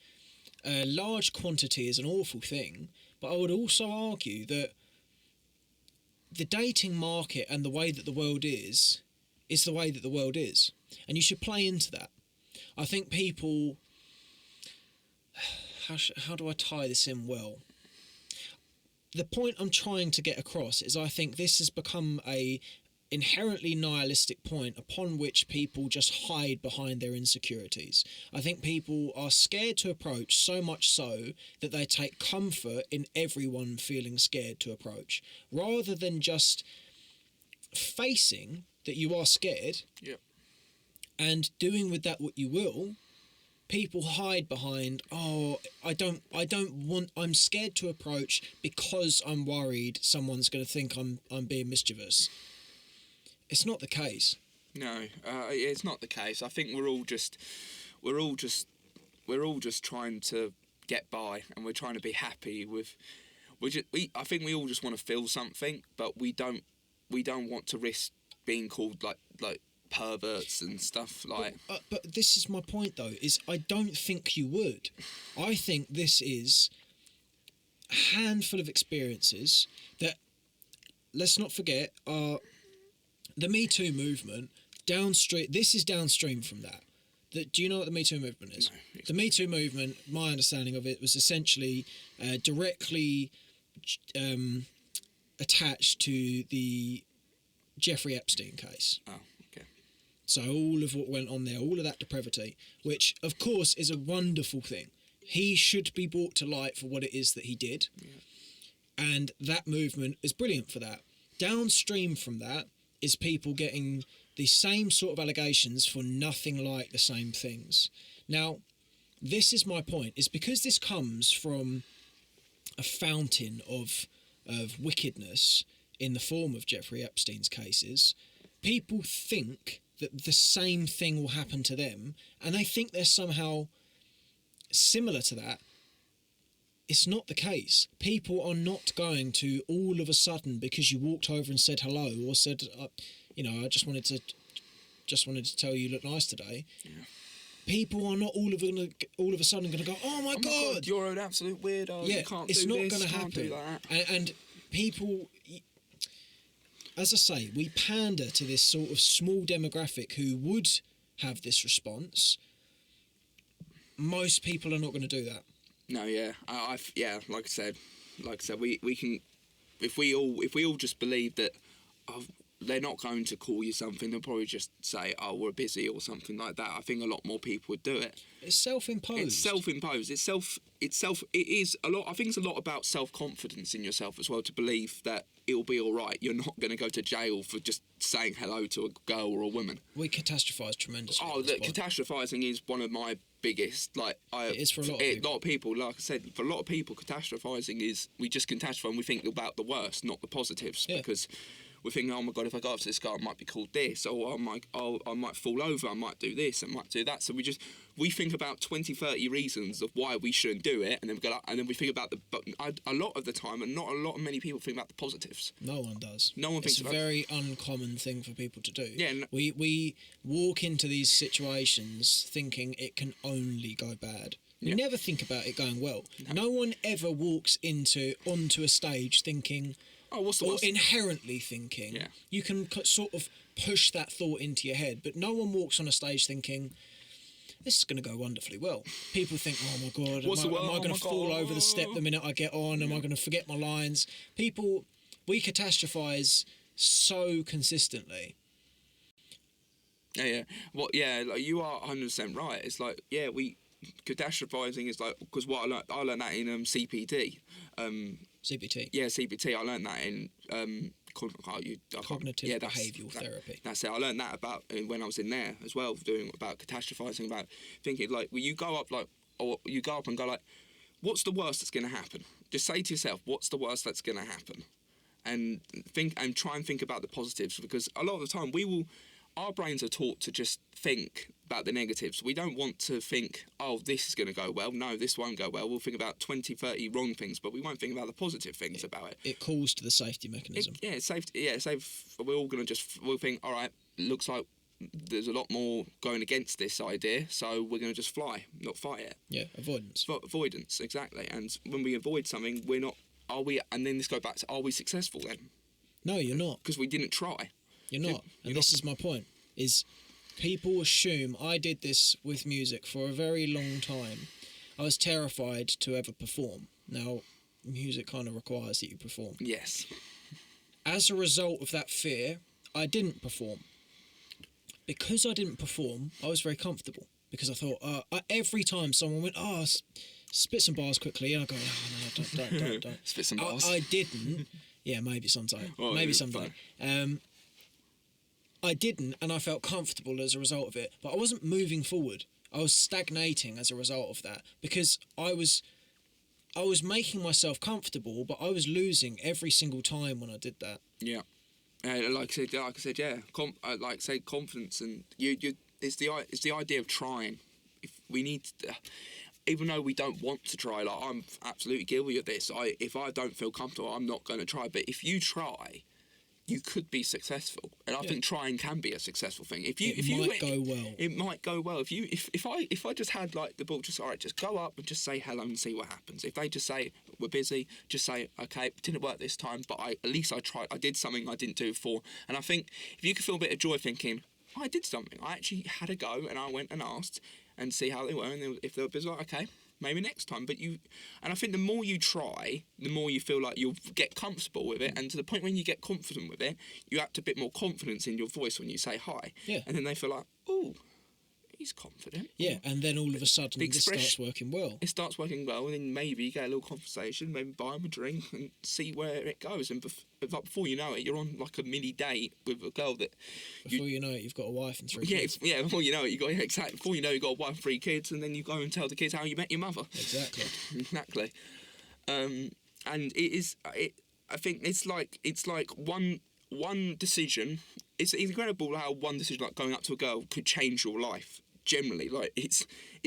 a large quantity is an awful thing, but I would also argue that the dating market and the way that the world is the way that the world is. And you should play into that. I think people... How do I tie this in well? the point I'm trying to get across is I think this has become a inherently nihilistic point upon which people just hide behind their insecurities. I think people are scared to approach, so much so that they take comfort in everyone feeling scared to approach, rather than just facing that you are scared Yep. and doing with that what you will. People hide behind, I'm scared to approach because I'm worried someone's going to think I'm being mischievous. It's not the case. No, it's not the case. I think we're all just trying to get by, and we're trying to be happy with. I think we all just want to feel something, but we don't want to risk being called like perverts and stuff like. But this is my point though. Is I don't think you would. I think this is a handful of experiences that, let's not forget, are the Me Too movement downstream. This is downstream from that. Do you know what the Me Too movement is? No. The Me Too movement, my understanding of it, was essentially directly attached to the Jeffrey Epstein case. Oh, okay. So all of what went on there, all of that depravity, which of course is a wonderful thing. He should be brought to light for what it is that he did. Yeah. And that movement is brilliant for that. Downstream from that is people getting the same sort of allegations for nothing like the same things. Now, this is my point, is because this comes from a fountain of wickedness in the form of Jeffrey Epstein's cases, people think that the same thing will happen to them, and they think they're somehow similar to that. It's not the case. People are not going to all of a sudden, because you walked over and said hello, or said, I just wanted to tell you look nice today. Yeah. People are not all of a sudden going to go, oh my God, you're an absolute weirdo. Yeah, you can't it's do not this, going to can't happen. do that. And people, as I say, we pander to this sort of small demographic who would have this response. Most people are not going to do that. No, yeah, like I said, we can, if we all just believe that they're not going to call you something, they'll probably just say, oh, we're busy or something like that. I think a lot more people would do it. It's self-imposed. It is a lot. I think it's a lot about self-confidence in yourself as well, to believe that it'll be all right. You're not going to go to jail for just saying hello to a girl or a woman. We catastrophise tremendously. Oh, catastrophising is one of my biggest. It is for a lot of people. Like I said, for a lot of people, catastrophising is, we just catastrophise and we think about the worst, not the positives, because we're thinking, oh my God, if I go up to this guy, I might be called this, or I might fall over, I might do this, I might do that. So we think about 20, 30 reasons of why we shouldn't do it, and then we think about a lot of the time, and many people think about the positives. No one does. No one thinks about it. It's a very uncommon thing for people to do. Yeah. We walk into these situations thinking it can only go bad. We never think about it going well. No one ever walks onto a stage thinking, inherently thinking. Yeah. You can sort of push that thought into your head, but no one walks on a stage thinking, this is going to go wonderfully well. People think, oh my God, am I going to fall over the step the minute I get on? Am I going to forget my lines? We catastrophise so consistently. Yeah. Well, yeah, like, you are 100% right. It's like, catastrophising is like, because what I learned that in CPD. CBT. Yeah, CBT. I learned that in cognitive behavioural therapy. That's it. I learned that about when I was in there as well, doing about catastrophising, about thinking like, when you go up and go like, what's the worst that's going to happen? Just say to yourself, what's the worst that's going to happen, and try and think about the positives, because a lot of the time our brains are taught to just think about the negatives. We don't want to think, oh, this is going to go well. No, this won't go well. We'll think about 20, 30 wrong things, but we won't think about the positive things about it. It calls to the safety mechanism. It's safe. Yeah, it's safe. We're all going to we'll think, all right, looks like there's a lot more going against this idea, so we're going to just fly, not fight it. Yeah, avoidance. Avoidance, exactly. And when we avoid something, and then this goes back to, are we successful then? No, you're not. Because we didn't try. You're not. And this is my point, is people assume, I did this with music for a very long time. I was terrified to ever perform. Now, music kind of requires that you perform. Yes. As a result of that fear, I didn't perform. Because I didn't perform, I was very comfortable. Because I thought, every time someone went, spit some bars quickly, I go, no, don't. Spit some bars. I didn't. Yeah, maybe sometime. Well, maybe it's someday. fine. I didn't, and I felt comfortable as a result of it. But I wasn't moving forward. I was stagnating as a result of that. Because I was making myself comfortable, but I was losing every single time when I did that. Yeah. Like I said, yeah. Confidence, and you. It's the idea of trying. If we need to, even though we don't want to try, like I'm absolutely guilty of this. If I don't feel comfortable, I'm not going to try. But if you try, you could be successful, and I think trying can be a successful thing. It might go well. It might go well. If I just had like the ball, just go up and just say hello and see what happens. If they just say we're busy, just say okay, it didn't work this time, but at least I tried. I did something I didn't do before, and I think if you could feel a bit of joy thinking I did something, I actually had a go, and I went and asked and see how they were, and if they were busy, like okay, maybe next time. And I think the more you try, the more you feel like you'll get comfortable with it, and to the point when you get confident with it, you act a bit more confidence in your voice when you say hi. Yeah. And then they feel like, oh, he's confident. Yeah, and then all of a sudden this starts working well. It starts working well, and then maybe you get a little conversation, maybe buy them a drink and see where it goes. And before you know it, you're on like a mini date with a girl that... Before you know it, you've got a wife and 3 kids. Yeah, before you know it, exactly. Before you know it, you've got a wife and 3 kids, and then you go and tell the kids how you met your mother. Exactly. Exactly. And I think it's like one decision. It's incredible how one decision, like going up to a girl, could change your life. Generally, like it's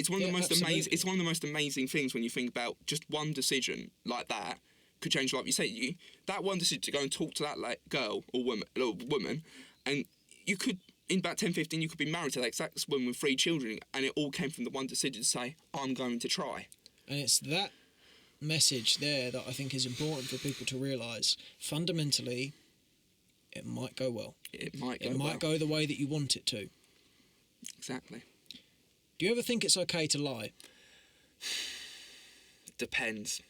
one of the most amazing. It's one of the most amazing things when you think about just one decision like that could change your life. You say that one decision to go and talk to that girl or woman, and you could in about 10, 15, you could be married to that exact woman with 3 children, and it all came from the one decision to say I'm going to try. And it's that message there that I think is important for people to realise. Fundamentally, it might go well. It might go the way that you want it to. Exactly. Do you ever think it's okay to lie? Depends.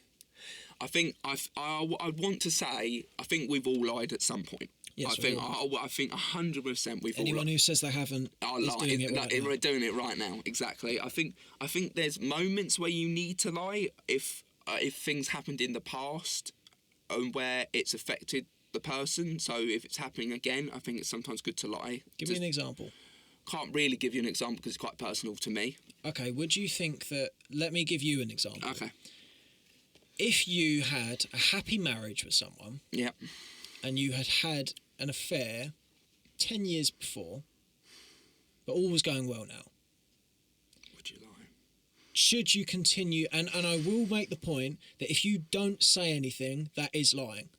I think I'd want to say I think we've all lied at some point. Yes, I think 100% we've all. Anyone who says they haven't is doing it right now. Doing it right now. Exactly. I think there's moments where you need to lie if things happened in the past and where it's affected the person. So if it's happening again, I think it's sometimes good to lie. Give me an example. Can't really give you an example because it's quite personal to me. Okay, would you think that... Let me give you an example. Okay. If you had a happy marriage with someone... Yeah. And you had an affair 10 years before, but all was going well now. Would you lie? Should you continue... And I will make the point that if you don't say anything, that is lying.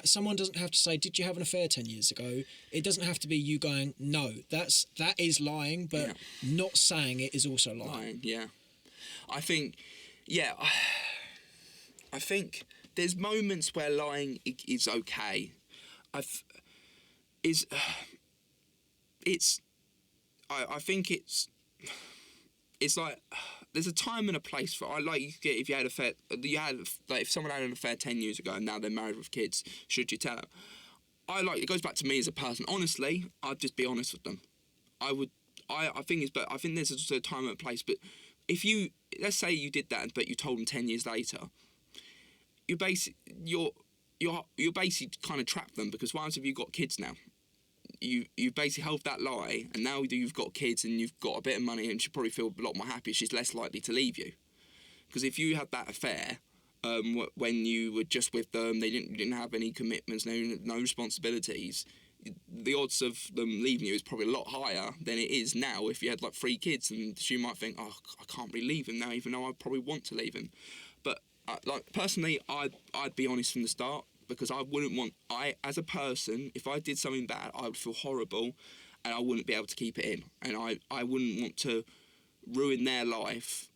Someone doesn't have to say, did you have an affair 10 years ago? It doesn't have to be you going, no. That is lying, but not saying it is also lying. Yeah. I think there's moments where lying is okay. I think it's like there's a time and a place for it. Like if you had if someone had an affair 10 years ago and now they're married with kids, should you tell them? It goes back to me as a person. Honestly, I'd just be honest with them. I think there's also a time and a place. But if let's say you did that, but you told them 10 years later, you're basically kind of trapped them, because once have you got kids now? You basically held that lie, and now you've got kids and you've got a bit of money, and she'll probably feel a lot more happy. She's less likely to leave you, because if you had that affair when you were just with them, they didn't have any commitments, no responsibilities, the odds of them leaving you is probably a lot higher than it is now if you had like 3 kids, and she might think, oh, I can't really leave him now, even though I probably want to leave him. But personally, I'd be honest from the start, because as a person, if I did something bad, I would feel horrible, and I wouldn't be able to keep it in, and I wouldn't want to ruin their life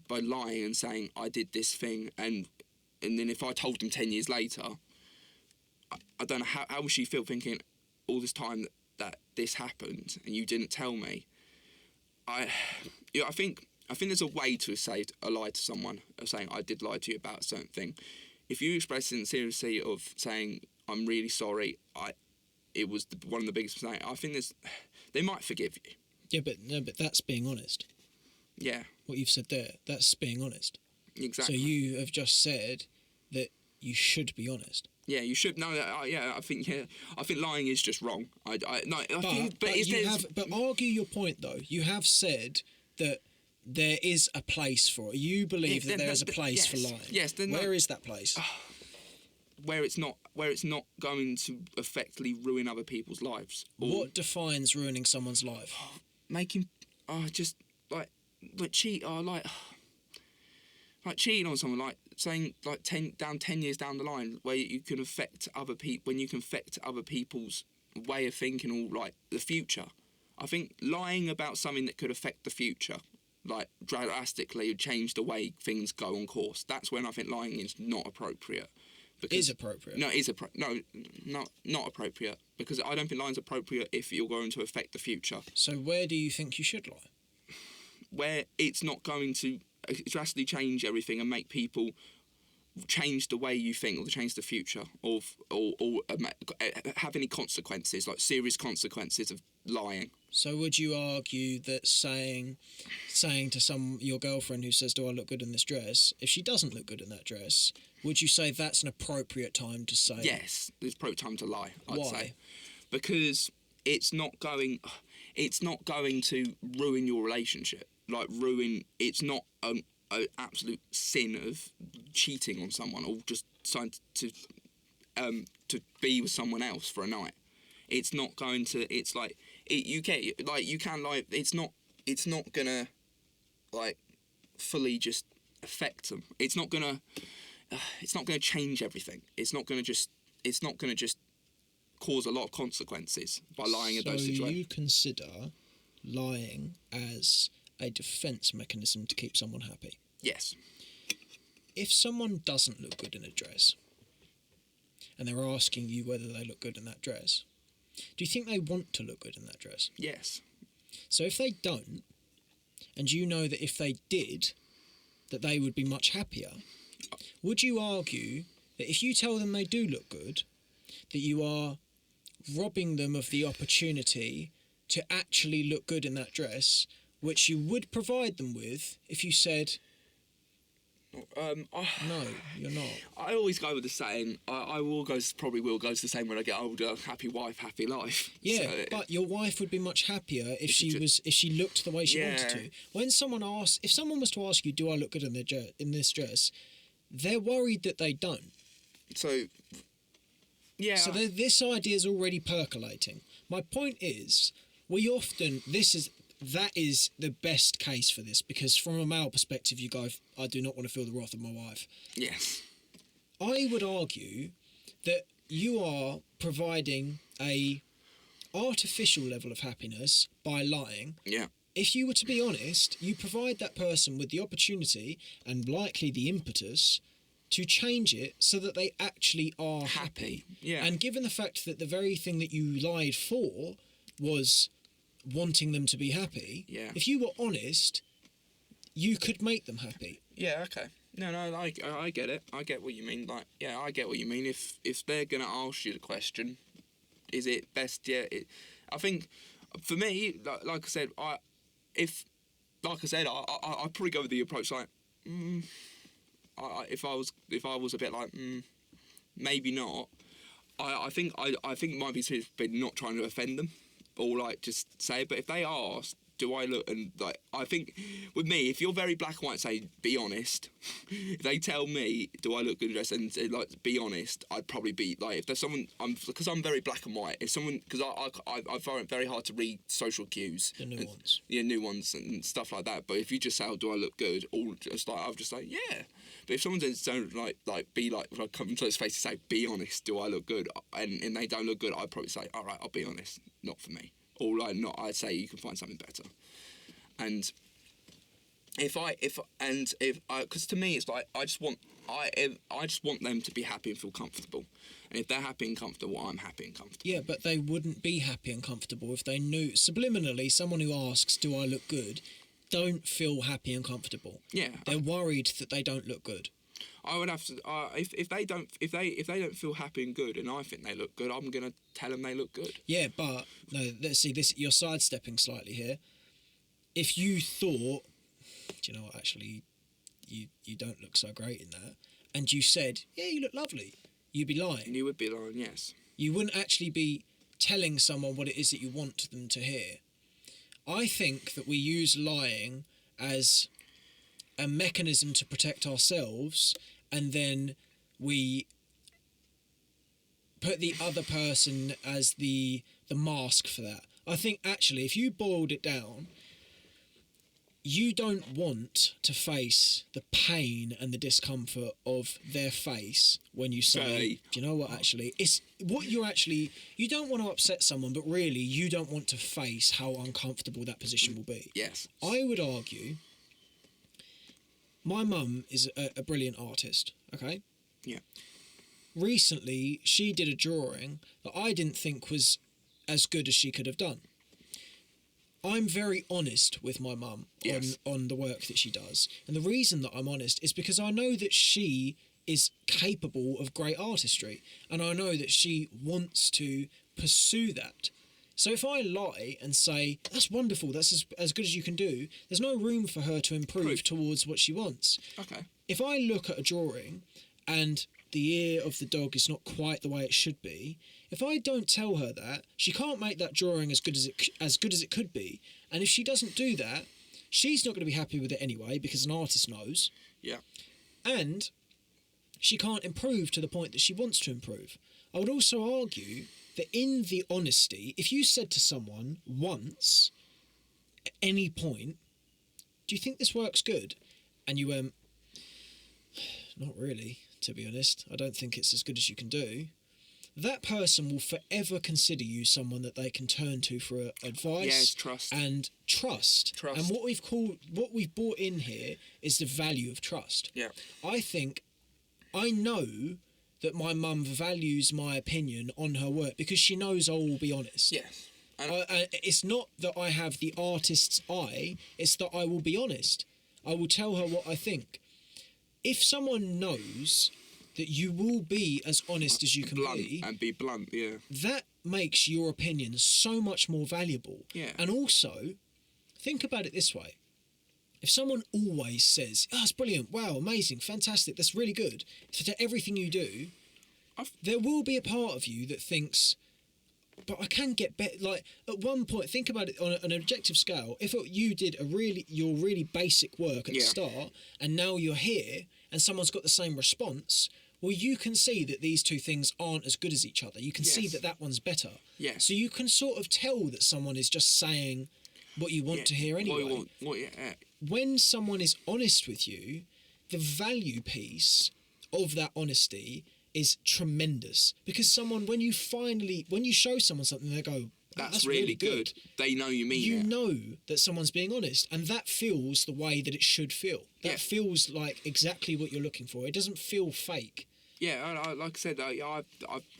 by lying and saying I did this thing, and then if I told them 10 years later, I don't know how would she feel thinking all this time that this happened and you didn't tell me. I think there's a way to say a lie to someone, of saying I did lie to you about a certain thing. if you express sincerity of saying I'm really sorry, it was one of the biggest mistakes. I think they might forgive you. Yeah, but no, but that's being honest. Yeah, What you've said there, that's being honest. exactly. So you have just said that you should be honest. Yeah, you should. No, I think lying is just wrong. But argue your point though. You have said that there is a place for it. You believe that there is a place for lying. Yes. Where is that place? Where it's not going to effectively ruin other people's lives. What defines ruining someone's life? Making just like cheat like cheating on someone, like saying like 10 years down the line, where you can affect other people, when you can affect other people's way of thinking, or like the future. I think lying about something that could affect the future, like drastically change the way things go on course, that's when I think lying is not appropriate. Is appropriate. No, not appropriate, because I don't think lying's appropriate if you're going to affect the future. So where do you think you should lie? Where it's not going to drastically change everything and make people change the way you think, or change the future, or have any consequences, like serious consequences of lying. So would you argue that saying to your girlfriend who says, "Do I look good in this dress?" if she doesn't look good in that dress, would you say that's an appropriate time to say? Yes, it's appropriate time to lie. I'd Why? say because it's not going to ruin your relationship. Like it's not an absolute sin of cheating on someone, or just trying to be with someone else for a night. It's not going to. It's like you can lie. It's not gonna like fully just affect them. It's not gonna change everything. It's not gonna just cause a lot of consequences by lying in those situations. So you consider lying as a defence mechanism to keep someone happy? Yes. If someone doesn't look good in a dress, and they're asking you whether they look good in that dress, do you think they want to look good in that dress? Yes. So if they don't, and you know that if they did, that they would be much happier, would you argue that if you tell them they do look good, that you are robbing them of the opportunity to actually look good in that dress, which you would provide them with if you said, no, you're not? I always go with the saying, I will go to the same when I get older, happy wife, happy life. Yeah, So, but your wife would be much happier if she looked the way she wanted to. If someone was to ask you, "Do I look good in this dress?" they're worried that they don't. So, yeah. So this idea is already percolating. My point is, that is the best case for this, because from a male perspective, you go, "I do not want to feel the wrath of my wife." Yes. I would argue that you are providing a artificial level of happiness by lying. Yeah. If you were to be honest, you provide that person with the opportunity and likely the impetus to change it so that they actually are happy. Yeah. And given the fact that the very thing that you lied for was wanting them to be happy, Yeah. if you were honest, you could make them happy. Yeah. Okay. No, I get it. I get what you mean. Like, yeah, I get what you mean. If they're gonna ask you the question, is it best? Yeah. I think for me, like I said, I'd probably go with the approach like, if I was a bit like, maybe not. I think my piece has been not trying to offend them, or like just say. But if they ask, do I look, and like, I think with me, if you're very black and white, say be honest. If they tell me, do I look good in dress, and say, like, be honest, I'd probably be like, if there's someone, because I'm very black and white. If someone, because I find it very hard to read social cues. The nuance. Nuance and stuff like that. But if you just say, oh, do I look good, or just like, I'll just like, yeah. But if someone says, don't be like, if I come to his face to say, be honest, do I look good, and they don't look good, I'd probably say, all right, I'll be honest, not for me. Or like, not, I'd say you can find something better. And because to me it's like, I just want them to be happy and feel comfortable. And if they're happy and comfortable, I'm happy and comfortable. Yeah, but they wouldn't be happy and comfortable if they knew subliminally someone who asks, "Do I look good?" don't feel happy and comfortable. Yeah. They're worried that they don't look good. I would have to. If they don't feel happy and good, and I think they look good, I'm gonna tell them they look good. Yeah, but no. Let's see. This you're sidestepping slightly here. If you thought, do you know what? Actually, you don't look so great in that, and you said, yeah, you look lovely, you'd be lying. And you would be lying, yes. You wouldn't actually be telling someone what it is that you want them to hear. I think that we use lying as a mechanism to protect ourselves, and then we put the other person as the mask for that. I think actually, if you boiled it down, you don't want to face the pain and the discomfort of their face when you say, Right. do you know what, actually, it's what you're actually, you don't want to upset someone, but really you don't want to face how uncomfortable that position will be. Yes. I would argue, my mum is a brilliant artist, okay? Yeah. Recently, she did a drawing that I didn't think was as good as she could have done. I'm very honest with my mum Yes. on the work that she does. And the reason that I'm honest is because I know that she is capable of great artistry. And I know that she wants to pursue that. So if I lie and say, that's wonderful, that's as good as you can do, there's no room for her to improve towards what she wants. Okay. If I look at a drawing and the ear of the dog is not quite the way it should be, if I don't tell her that, she can't make that drawing as good as it could be. And if she doesn't do that, she's not going to be happy with it anyway, because an artist knows. Yeah. And she can't improve to the point that she wants to improve. I would also argue that in the honesty, if you said to someone once, at any point, do you think this works good? And you went, not really, to be honest. I don't think it's as good as you can do. That person will forever consider you someone that they can turn to for advice. Yes, trust. And trust. Trust. And what we've brought in here is the value of trust. Yeah. I know that my mum values my opinion on her work because she knows I will be honest. Yes. It's not that I have the artist's eye, it's that I will be honest. I will tell her what I think. If someone knows that you will be as honest as you can be, and be blunt, yeah. that makes your opinion so much more valuable. Yeah. And also, think about it this way. If someone always says, oh, it's brilliant, wow, amazing, fantastic, that's really good, to everything you do, there will be a part of you that thinks, but I can get better. Like, at one point, think about it on an objective scale. If you did your really basic work at the start, and now you're here, and someone's got the same response, well, you can see that these two things aren't as good as each other. You can see that one's better. Yeah. So you can sort of tell that someone is just saying what you want to hear anyway. When someone is honest with you, the value piece of that honesty is tremendous, because when you show someone something, they go, that's really good. They know you mean it. You know that someone's being honest, and that feels the way that it should feel. That feels like exactly what you're looking for. It doesn't feel fake. Yeah, like I said, I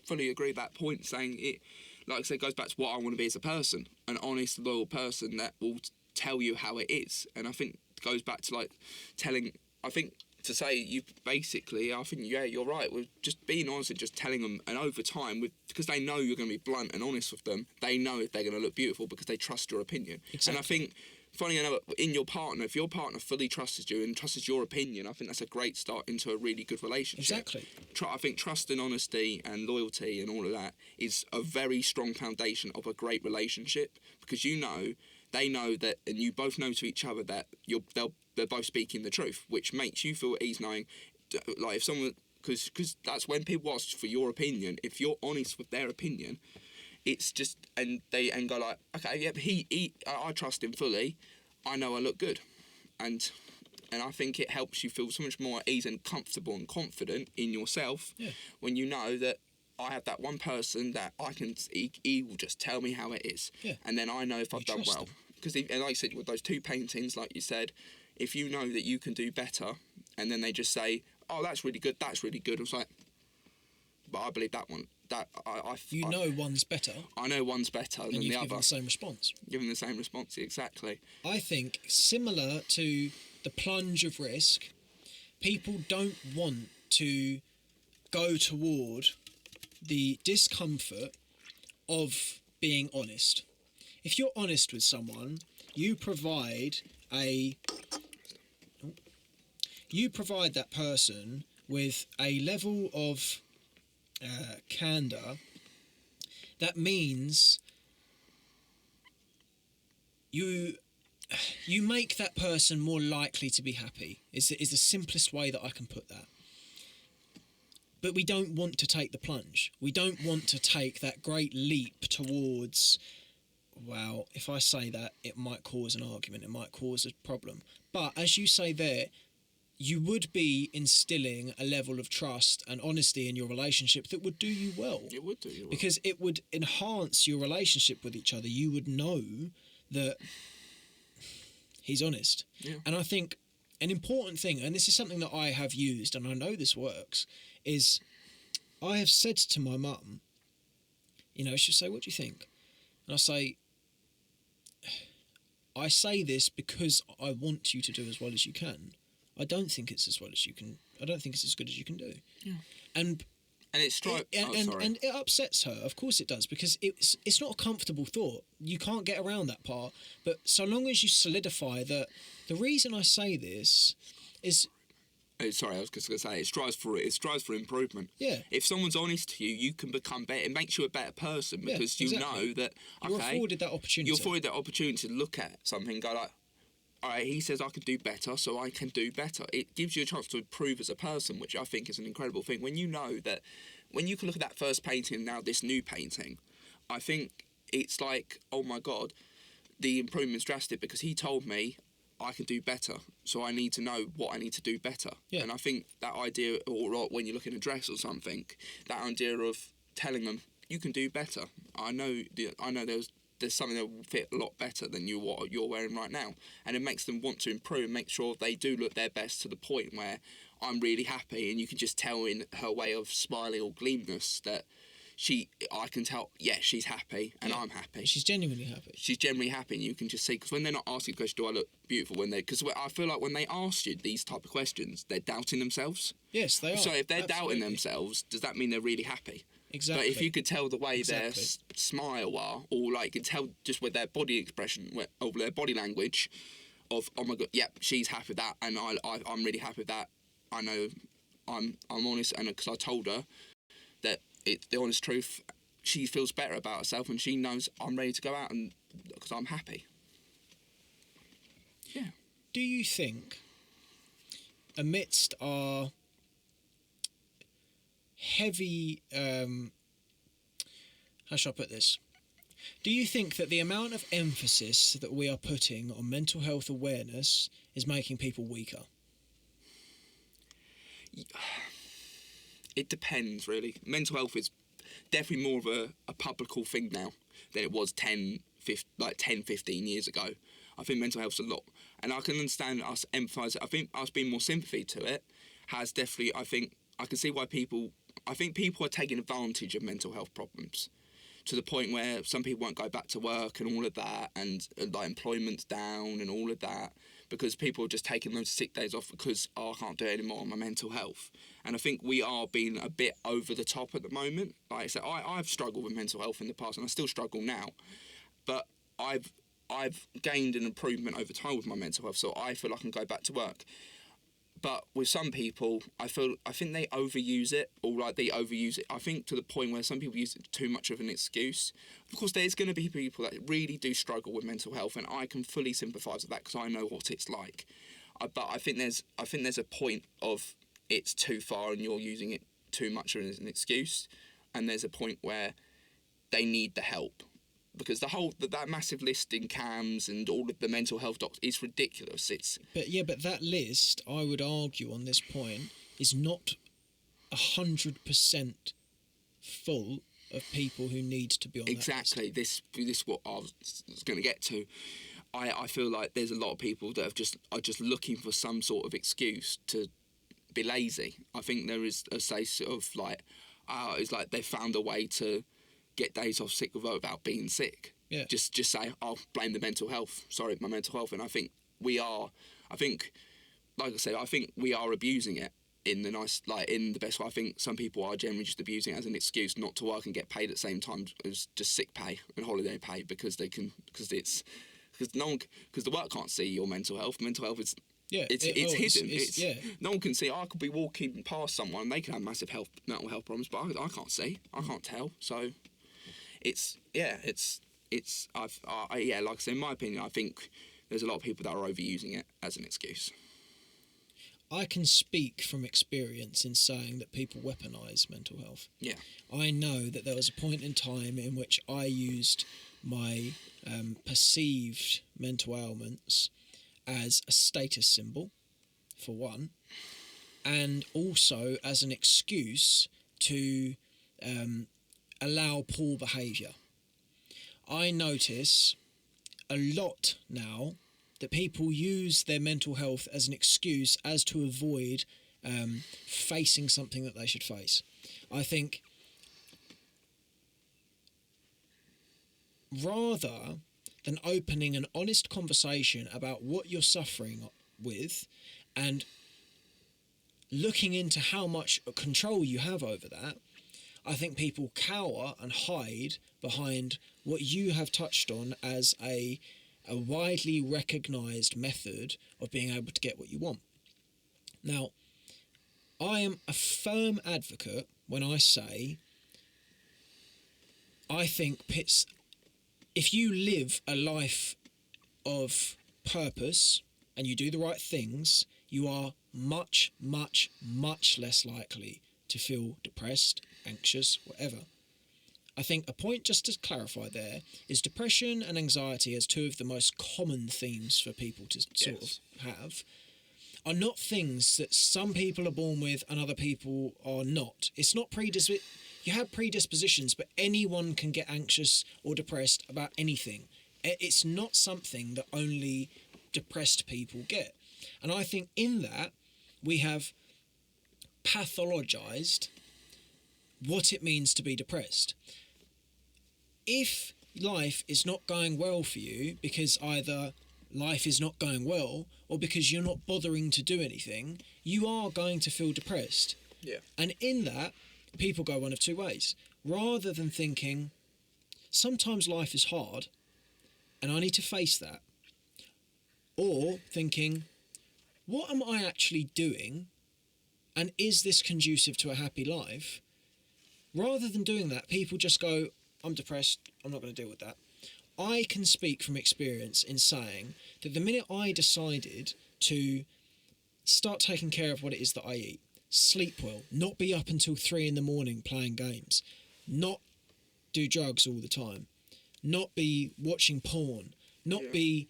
fully agree with that point, saying it, like I said, goes back to what I want to be as a person, an honest, loyal person that will tell you how it is. And I think it goes back to like telling, I think to say you basically, I think, yeah, you're right, with just being honest and just telling them, and over time, because they know you're going to be blunt and honest with them, they know if they're going to look beautiful because they trust your opinion. Exactly. And I think, funny enough, in your partner, if your partner fully trusts you and trusts your opinion, I think that's a great start into a really good relationship. Exactly. I think trust and honesty and loyalty and all of that is a very strong foundation of a great relationship, because they know that, and you both know to each other that they're both speaking the truth, which makes you feel at ease knowing, like, if someone, because that's when people ask for your opinion, if you're honest with their opinion, it's just, and go like, okay, yeah, I trust him fully, I know I look good, and I think it helps you feel so much more at ease and comfortable and confident in yourself when you know that I have that one person that I can, he will just tell me how it is, and then I know if I've done well. Because, and like I said, with those two paintings, like you said, if you know that you can do better, and then they just say, oh, that's really good, I was like, but I believe that one. You know one's better. I know one's better than the other. And you've given the same response. Given the same response, exactly. I think, similar to the plunge of risk, people don't want to go toward the discomfort of being honest. If you're honest with someone, you provide that person with a level of candor that means you make that person more likely to be happy. Is the simplest way that I can put that. But we don't want to take the plunge. We don't want to take that great leap towards, well, if I say that, it might cause an argument, it might cause a problem. But as you say there, you would be instilling a level of trust and honesty in your relationship that would do you well. It would do you well. Because it would enhance your relationship with each other. You would know that he's honest. Yeah. And I think an important thing, and this is something that I have used, and I know this works, is I have said to my mum, she'll say, what do you think? And I say this because I want you to do as well as you can. I don't think it's as well as you can. I don't think it's as good as you can do. Yeah. And it's and it upsets her. Of course it does, because it's not a comfortable thought. You can't get around that part. But so long as you solidify that, the reason I say this is. Sorry, I was just going to say it strives for improvement. Yeah. If someone's honest to you, you can become better. It makes you a better person because you know that you're afforded that opportunity. You're afforded that opportunity to look at something and go like, all right, he says I can do better, so I can do better. It gives you a chance to improve as a person, which I think is an incredible thing. When you know that, when you can look at that first painting and now this new painting, I think it's like, oh my God, the improvement's drastic because he told me I can do better, so I need to know what I need to do better. Yeah. And I think that idea, or when you look in a dress or something, that idea of telling them you can do better. I know there's something that will fit a lot better than what you're wearing right now, and it makes them want to improve and make sure they do look their best to the point where I'm really happy, and you can just tell in her way of smiling or gleamness that I can tell, she's happy and I'm happy. She's genuinely happy. She's genuinely happy, and you can just see, because when they're not asking the question, do I look beautiful, because I feel like when they ask you these type of questions, they're doubting themselves. Yes, they are. So if they're doubting themselves, does that mean they're really happy? Exactly. But if you could tell the way their smile are, or like you can tell just with their body expression, or their body language, of oh my God, she's happy with that, and I'm really happy with that. I know I'm honest, and because I told her that it's the honest truth, she feels better about herself, and she knows I'm ready to go out and because I'm happy. Yeah. Do you think, amidst our heavy, how shall I put this? Do you think that the amount of emphasis that we are putting on mental health awareness is making people weaker? It depends, really. Mental health is definitely more of a publical thing now than it was 10, 15 years ago. I think mental health's a lot. And I can understand us emphasise it. I think us being more sympathy to it has definitely, I can see why people are taking advantage of mental health problems to the point where some people won't go back to work and all of that, and like employment's down and all of that, because people are just taking those sick days off because I can't do it anymore on my mental health. And I think we are being a bit over the top at the moment. Like I said, I've struggled with mental health in the past, and I still struggle now, but I've gained an improvement over time with my mental health, so I feel I can go back to work. But with some people, I think they overuse it, or like they overuse it. I think to the point where some people use it too much of an excuse. Of course, there's going to be people that really do struggle with mental health, and I can fully sympathise with that because I know what it's like. But I think there's a point of it's too far and you're using it too much as an excuse, and there's a point where they need the help. Because that massive list in CAMHS and all of the mental health docs is ridiculous. But that list, I would argue on this point, is not 100% full of people who need to be on that list. Exactly. This is what I was going to get to. I feel like there's a lot of people that are just looking for some sort of excuse to be lazy. I think there is a sense of like, it's like they found a way to get days off sick without being sick. Yeah. Just say, I'll blame the mental health. Sorry, my mental health. And I think like I said, I think we are abusing it. in the best way. I think some people are generally just abusing it as an excuse not to work and get paid at the same time as just sick pay and holiday pay because the work can't see your mental health. Mental health is it's hidden. No one can see. I could be walking past someone and they can have massive mental health problems, but I can't see. I can't tell. So like I say, in my opinion, I think there's a lot of people that are overusing it as an excuse. I can speak from experience in saying that people weaponise mental health. Yeah. I know that there was a point in time in which I used my perceived mental ailments as a status symbol, for one, and also as an excuse to allow poor behaviour. I notice a lot now that people use their mental health as an excuse as to avoid facing something that they should face. I think rather than opening an honest conversation about what you're suffering with and looking into how much control you have over that, I think people cower and hide behind what you have touched on as a widely recognised method of being able to get what you want. Now, I am a firm advocate when I say I think if you live a life of purpose and you do the right things, you are much, much, much less likely to feel depressed, anxious, whatever. I think a point just to clarify there is depression and anxiety as two of the most common themes for people to sort of have are not things that some people are born with and other people are not. It's not you have predispositions, but anyone can get anxious or depressed about anything. It's not something that only depressed people get. And I think in that we have pathologized what it means to be depressed. If life is not going well for you because either life is not going well or because you're not bothering to do anything, you are going to feel depressed. Yeah. And in that, people go one of two ways. Rather than thinking, sometimes life is hard and I need to face that. Or thinking, what am I actually doing? And is this conducive to a happy life? Rather than doing that, people just go, I'm depressed, I'm not going to deal with that. I can speak from experience in saying that the minute I decided to start taking care of what it is that I eat, sleep well, not be up until 3 a.m. playing games, not do drugs all the time, not be watching porn, not be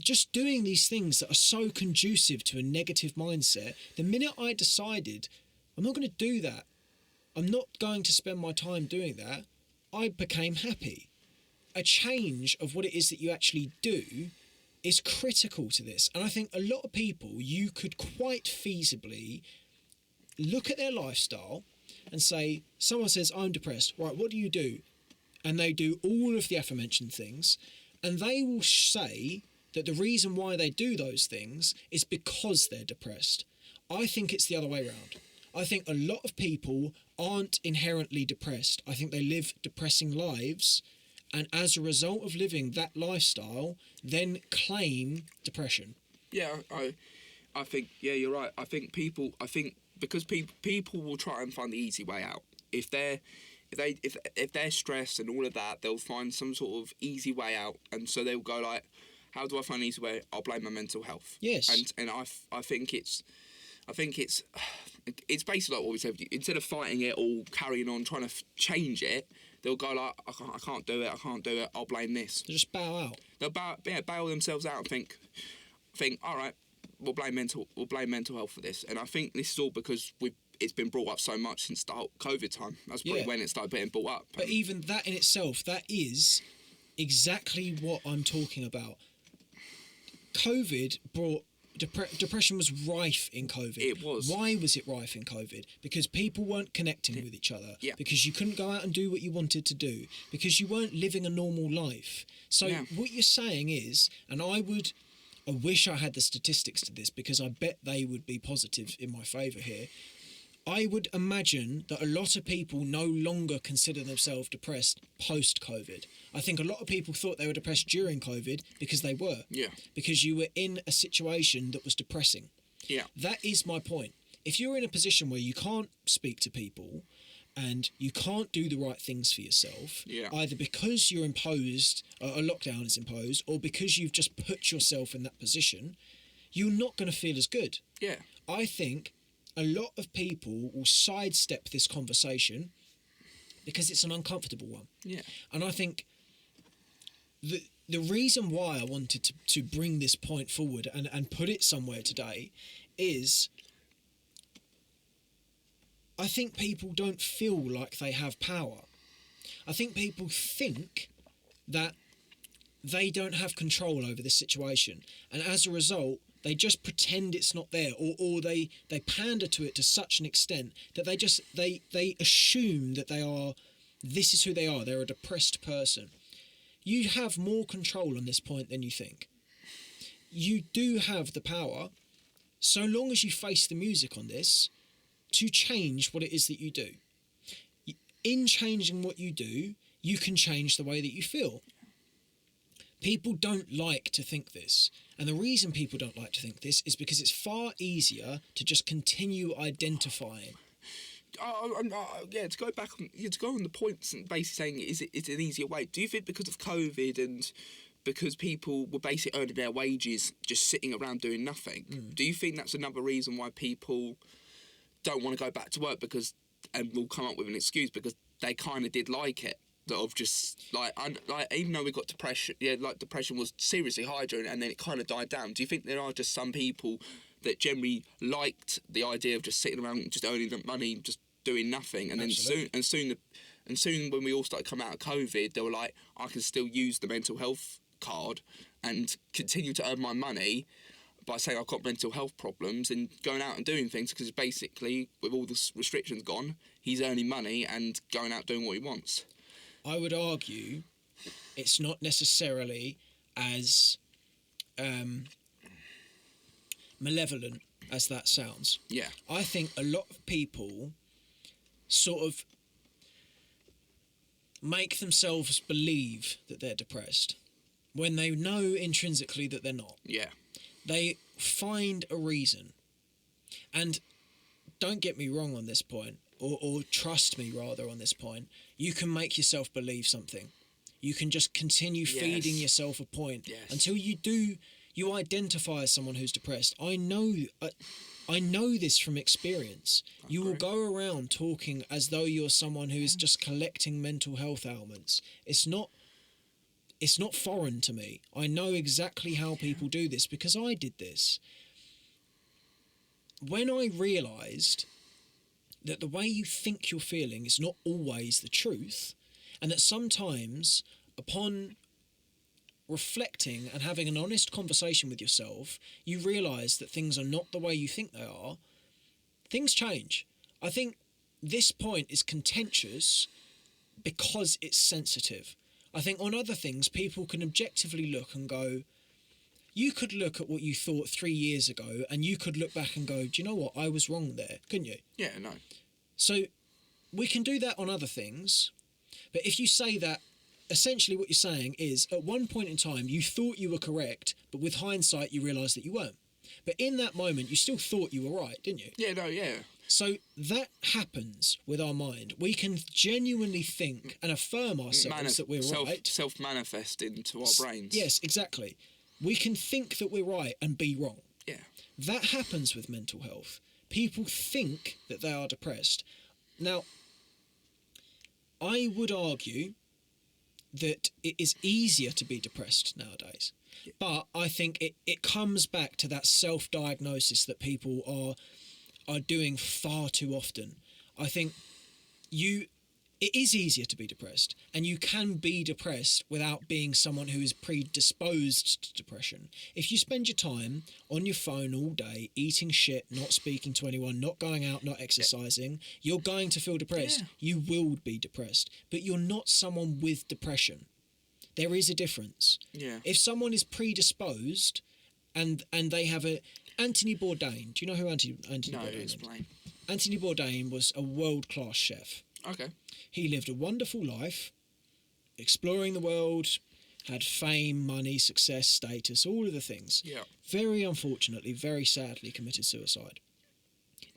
just doing these things that are so conducive to a negative mindset, the minute I decided I'm not going to do that, I'm not going to spend my time doing that, I became happy. A change of what it is that you actually do is critical to this. And I think a lot of people, you could quite feasibly look at their lifestyle and say, someone says, I'm depressed. Right, what do you do? And they do all of the aforementioned things. And they will say that the reason why they do those things is because they're depressed. I think it's the other way around. I think a lot of people aren't inherently depressed. I think they live depressing lives, and as a result of living that lifestyle, then claim depression. Yeah, I think you're right. I think because people will try and find the easy way out. If they're stressed and all of that, they'll find some sort of easy way out, and so they'll go like, how do I find an easy way? I'll blame my mental health. Yes. And I think it's basically like what we said. Instead of fighting it or carrying on trying to change it, they'll go like, I can't do it. I'll blame this. They just bow out. They'll bail themselves out and think, all right, we'll blame mental health for this. And I think this is all because it's been brought up so much since the whole COVID time. That's probably when it started being brought up. But even that in itself, that is exactly what I'm talking about. COVID brought depression was rife in COVID. It was. Why was it rife in COVID? Because people weren't connecting with each other. Yeah. Because you couldn't go out and do what you wanted to do. Because you weren't living a normal life. So what you're saying is, and I I wish I had the statistics to this because I bet they would be positive in my favour here. I would imagine that a lot of people no longer consider themselves depressed post-COVID. I think a lot of people thought they were depressed during COVID because they were. Yeah. Because you were in a situation that was depressing. Yeah. That is my point. If you're in a position where you can't speak to people and you can't do the right things for yourself, Yeah. either because you're imposed, a lockdown is imposed, or because you've just put yourself in that position, you're not going to feel as good. Yeah. I think a lot of people will sidestep this conversation because it's an uncomfortable one. Yeah. And I think the reason why I wanted to bring this point forward and put it somewhere today is I think people don't feel like they have power. I think people think that they don't have control over this situation. And as a result, they just pretend it's not there, or they pander to it to such an extent that they assume that this is who they are. They're a depressed person. You have more control on this point than you think. You do have the power, so long as you face the music on this, to change what it is that you do. In changing what you do, you can change the way that you feel. People don't like to think this. And the reason people don't like to think this is because it's far easier to just continue identifying. To go back on, to go on the points and basically saying it's an easier way. Do you think because of COVID and because people were basically earning their wages just sitting around doing nothing, do you think that's another reason why people don't want to go back to work and will come up with an excuse because they kind of did like it? Of just even though we got depression, depression was seriously high during it, and then it kind of died down. Do you think there are just some people that generally liked the idea of just sitting around, just earning the money, just doing nothing, and Absolutely. then soon when we all started coming out of COVID, they were like, I can still use the mental health card and continue to earn my money by saying I've got mental health problems and going out and doing things, because basically with all the restrictions gone, he's earning money and going out doing what he wants. I would argue it's not necessarily as malevolent as that sounds. Yeah. I think a lot of people sort of make themselves believe that they're depressed when they know intrinsically that they're not. Yeah. They find a reason. And don't get me wrong on this point, or trust me rather on this point, you can make yourself believe something. You can just continue feeding yourself a point until you identify as someone who's depressed. I know this from experience. You will go around talking as though you're someone who is just collecting mental health ailments. It's not foreign to me. I know exactly how people do this because I did this. When I realised that the way you think you're feeling is not always the truth, and that sometimes upon reflecting and having an honest conversation with yourself, you realise that things are not the way you think they are, things change. I think this point is contentious because it's sensitive. I think on other things, people can objectively look and go, you could look at what you thought 3 years ago and you could look back and go, do you know what, I was wrong there, couldn't you? Yeah, no. So we can do that on other things, but if you say that, essentially what you're saying is at one point in time you thought you were correct, but with hindsight you realised that you weren't. But in that moment you still thought you were right, didn't you? Yeah, no, yeah. So that happens with our mind. We can genuinely think and affirm ourselves that we're right. Self-manifest into our brains. Yes, exactly. We can think that we're right and be wrong. Yeah. That happens with mental health. People think that they are depressed. Now, I would argue that it is easier to be depressed nowadays. Yeah. But I think it comes back to that self-diagnosis that people are doing far too often. I think it is easier to be depressed, and you can be depressed without being someone who is predisposed to depression. If you spend your time on your phone all day, eating shit, not speaking to anyone, not going out, not exercising, you're going to feel depressed. Yeah. You will be depressed, but you're not someone with depression. There is a difference. Yeah. If someone is predisposed and they have a Anthony Bourdain. Do you know who Anthony No, Bourdain is? explain. Anthony Bourdain was a world-class chef. Okay. He lived a wonderful life, exploring the world, had fame, money, success, status, all of the things. Yeah. Very unfortunately, very sadly committed suicide.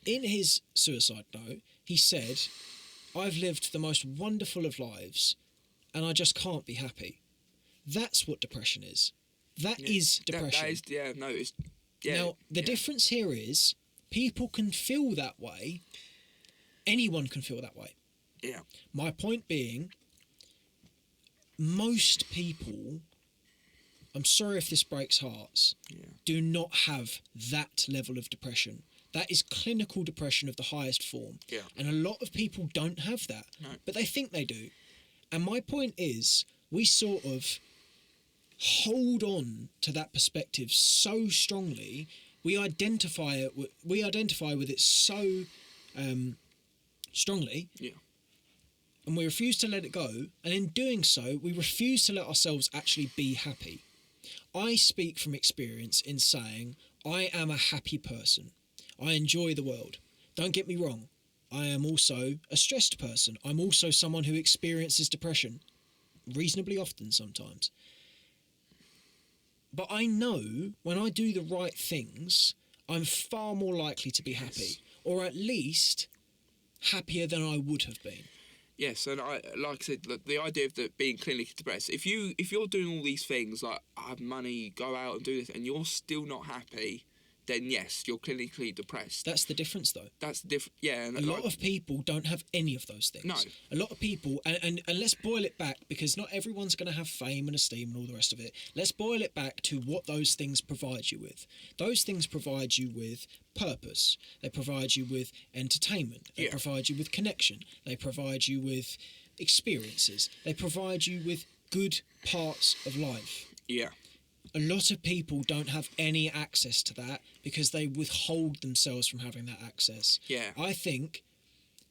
In his suicide note, he said, "I've lived the most wonderful of lives and I just can't be happy." That's what depression is. That is depression. That is, yeah, no, it's... Yeah, Now, the difference here is people can feel that way. Anyone can feel that way. Yeah. My point being, most people, I'm sorry if this breaks hearts, do not have that level of depression. That is clinical depression of the highest form. Yeah. And a lot of people don't have that, but they think they do. And my point is, we sort of hold on to that perspective so strongly. We identify with it so strongly. Yeah. And we refuse to let it go, and in doing so, we refuse to let ourselves actually be happy. I speak from experience in saying, I am a happy person. I enjoy the world. Don't get me wrong, I am also a stressed person. I'm also someone who experiences depression, reasonably often sometimes. But I know when I do the right things, I'm far more likely to be happy, or at least happier than I would have been. Yes, and I, like I said, the idea of being clinically depressed. If you're doing all these things like have money, go out and do this, and you're still not happy, then yes, you're clinically depressed. That's the difference, though. That's the difference. Yeah, and a lot of people don't have any of those things. No. A lot of people, and let's boil it back, because not everyone's going to have fame and esteem and all the rest of it. Let's boil it back to what those things provide you with. Those things provide you with purpose. They provide you with entertainment. They provide you with connection. They provide you with experiences. They provide you with good parts of life. Yeah. A lot of people don't have any access to that because they withhold themselves from having that access. Yeah. I think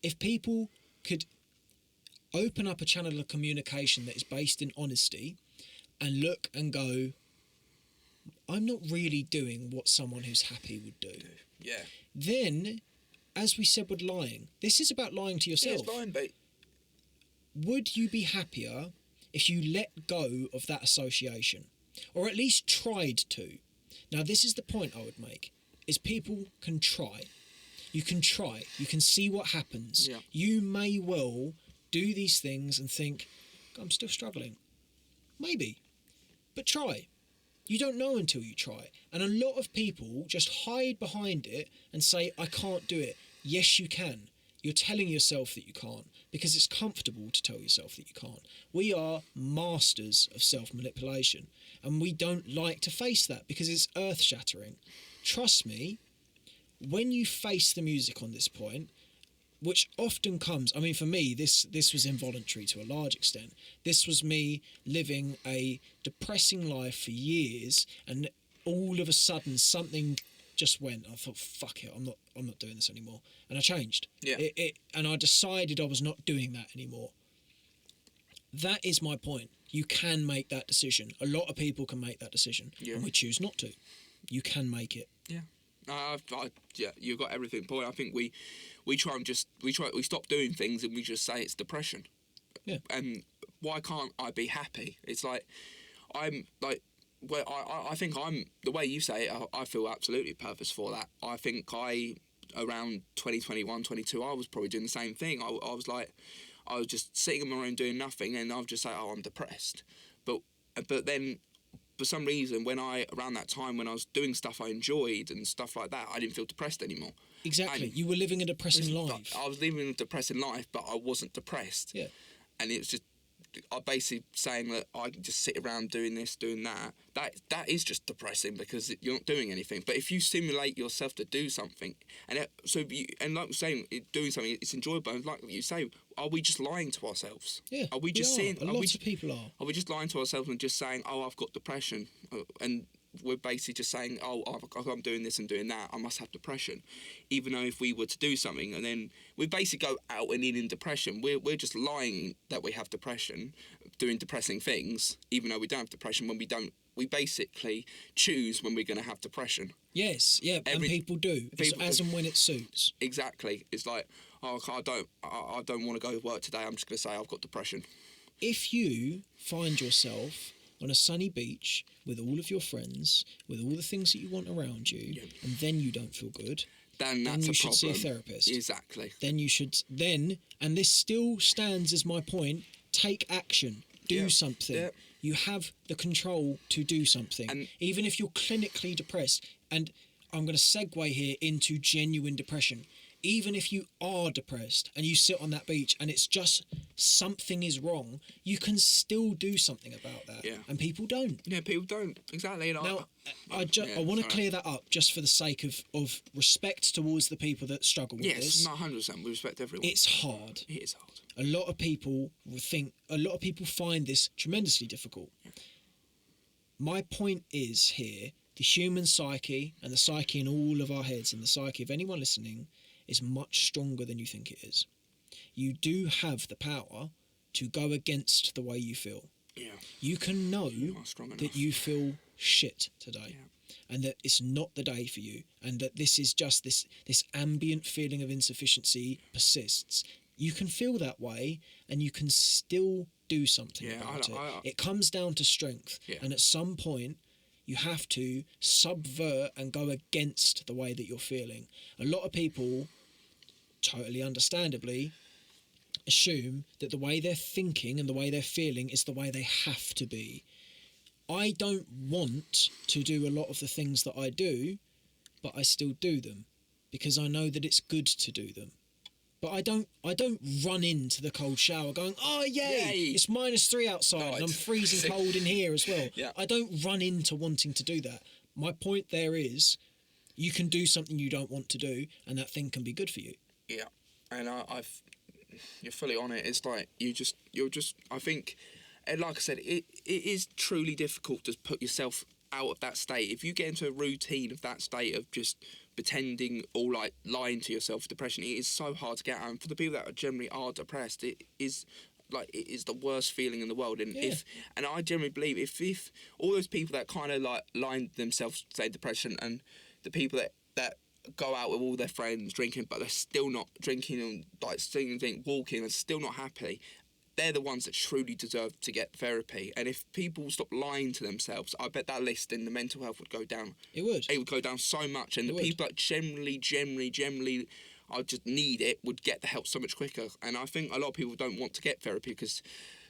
if people could open up a channel of communication that is based in honesty and look and go, I'm not really doing what someone who's happy would do. Yeah. Then, as we said with lying, this is about lying to yourself. Yeah, it's fine, but... Would you be happier if you let go of that association? Or at least tried to. Now, this is the point I would make, is people can try. You can try. You can see what happens. Yeah. You may well do these things and think, I'm still struggling. Maybe. But try. You don't know until you try. And a lot of people just hide behind it and say, I can't do it. Yes, you can. You're telling yourself that you can't because it's comfortable to tell yourself that you can't. We are masters of self-manipulation, and we don't like to face that because it's earth-shattering. Trust me, when you face the music on this point, which often comes, I mean, for me, this was involuntary to a large extent. This was me living a depressing life for years, and all of a sudden something just went. I thought, fuck it, I'm not doing this anymore, and I changed. Yeah. And I decided I was not doing that anymore. That is my point. You can make that decision. A lot of people can make that decision, and we choose not to. You can make it. Yeah. Yeah, you've got everything. Point. I think we stop doing things and we just say it's depression. Yeah. And why can't I be happy? It's like I'm like. Well, I think I'm, the way you say it, I feel absolutely purpose for that. I think around 2021, 22, I was probably doing the same thing. I was like, I was just sitting in my room doing nothing, and I'll just say, oh, I'm depressed. But then, for some reason, around that time when I was doing stuff I enjoyed and stuff like that, I didn't feel depressed anymore. Exactly. And you were living a depressing life. I was living a depressing life, but I wasn't depressed. Yeah. And it was just, I'm basically saying that I can just sit around doing this, doing that. That is just depressing because you're not doing anything. But if you simulate yourself to do something, and like I'm saying, doing something, it's enjoyable. And like you say, are we just lying to ourselves? Yeah. Are we just saying? A lot of people are. Are we just lying to ourselves and just saying, "Oh, I've got depression," and we're basically just saying, oh, I'm doing this and doing that, I must have depression. Even though if we were to do something and then we basically go out and in depression, we're just lying that we have depression, doing depressing things, even though we don't have depression when we don't. We basically choose when we're going to have depression. Yes, yeah, and people do, as and when it suits. Exactly. It's like, oh, I don't want to go to work today. I'm just going to say I've got depression. If you find yourself on a sunny beach with all of your friends, with all the things that you want around you, and then you don't feel good, then that's you a should problem. see a therapist. Exactly. Then you should, and this still stands as my point, take action, do something. Yeah. You have the control to do something. And even if you're clinically depressed, and I'm going to segue here into genuine depression. Even if you are depressed and you sit on that beach and it's just something is wrong, you can still do something about that. Yeah. And people don't. Yeah, people don't. Exactly. And Now, I want to clear that up just for the sake of respect towards the people that struggle with this. Yes, not 100%. We respect everyone. It's hard. It is hard. A lot of people find this tremendously difficult. Yeah. My point is here, the human psyche and the psyche in all of our heads and the psyche of anyone listening is much stronger than you think it is. You do have the power to go against the way you feel. Yeah. You can know that you feel shit today, and that it's not the day for you, and that this is just this ambient feeling of insufficiency persists. You can feel that way, and you can still do something about it. It comes down to strength, and at some point, you have to subvert and go against the way that you're feeling. A lot of people, totally understandably, assume that the way they're thinking and the way they're feeling is the way they have to be. I don't want to do a lot of the things that I do, but I still do them because I know that it's good to do them. But I don't run into the cold shower going, oh, yay. It's -3 outside and I'm freezing cold in here as well. Yeah. I don't run into wanting to do that. My point there is you can do something you don't want to do and that thing can be good for you. Yeah. And you're fully on it. It's like you're just I think, and like I said, it is truly difficult to put yourself out of that state. If you get into a routine of that state of just pretending or like lying to yourself, depression, it is so hard to get out. And for the people that generally are depressed, it is the worst feeling in the world. And and I generally believe if all those people that kind of like line themselves to say depression, and the people that go out with all their friends drinking, but they're still not drinking and like singing, walking, and still not happy, they're the ones that truly deserve to get therapy. And if people stop lying to themselves, I bet that list in the mental health would go down. It would go down so much. And the people that generally I just need it would get the help so much quicker. And I think a lot of people don't want to get therapy because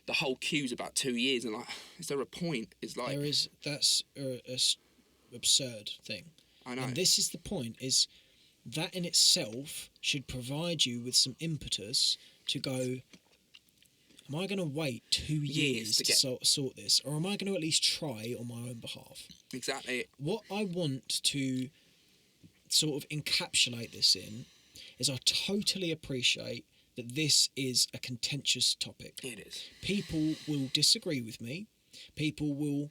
the whole queue's about 2 years, and like, is there a point? It's like that's a absurd thing. I know. And this is the point: is that in itself should provide you with some impetus to go, am I going to wait 2 years to sort this, or am I going to at least try on my own behalf? Exactly. What I want to sort of encapsulate this in is I totally appreciate that this is a contentious topic. It is. People will disagree with me. People will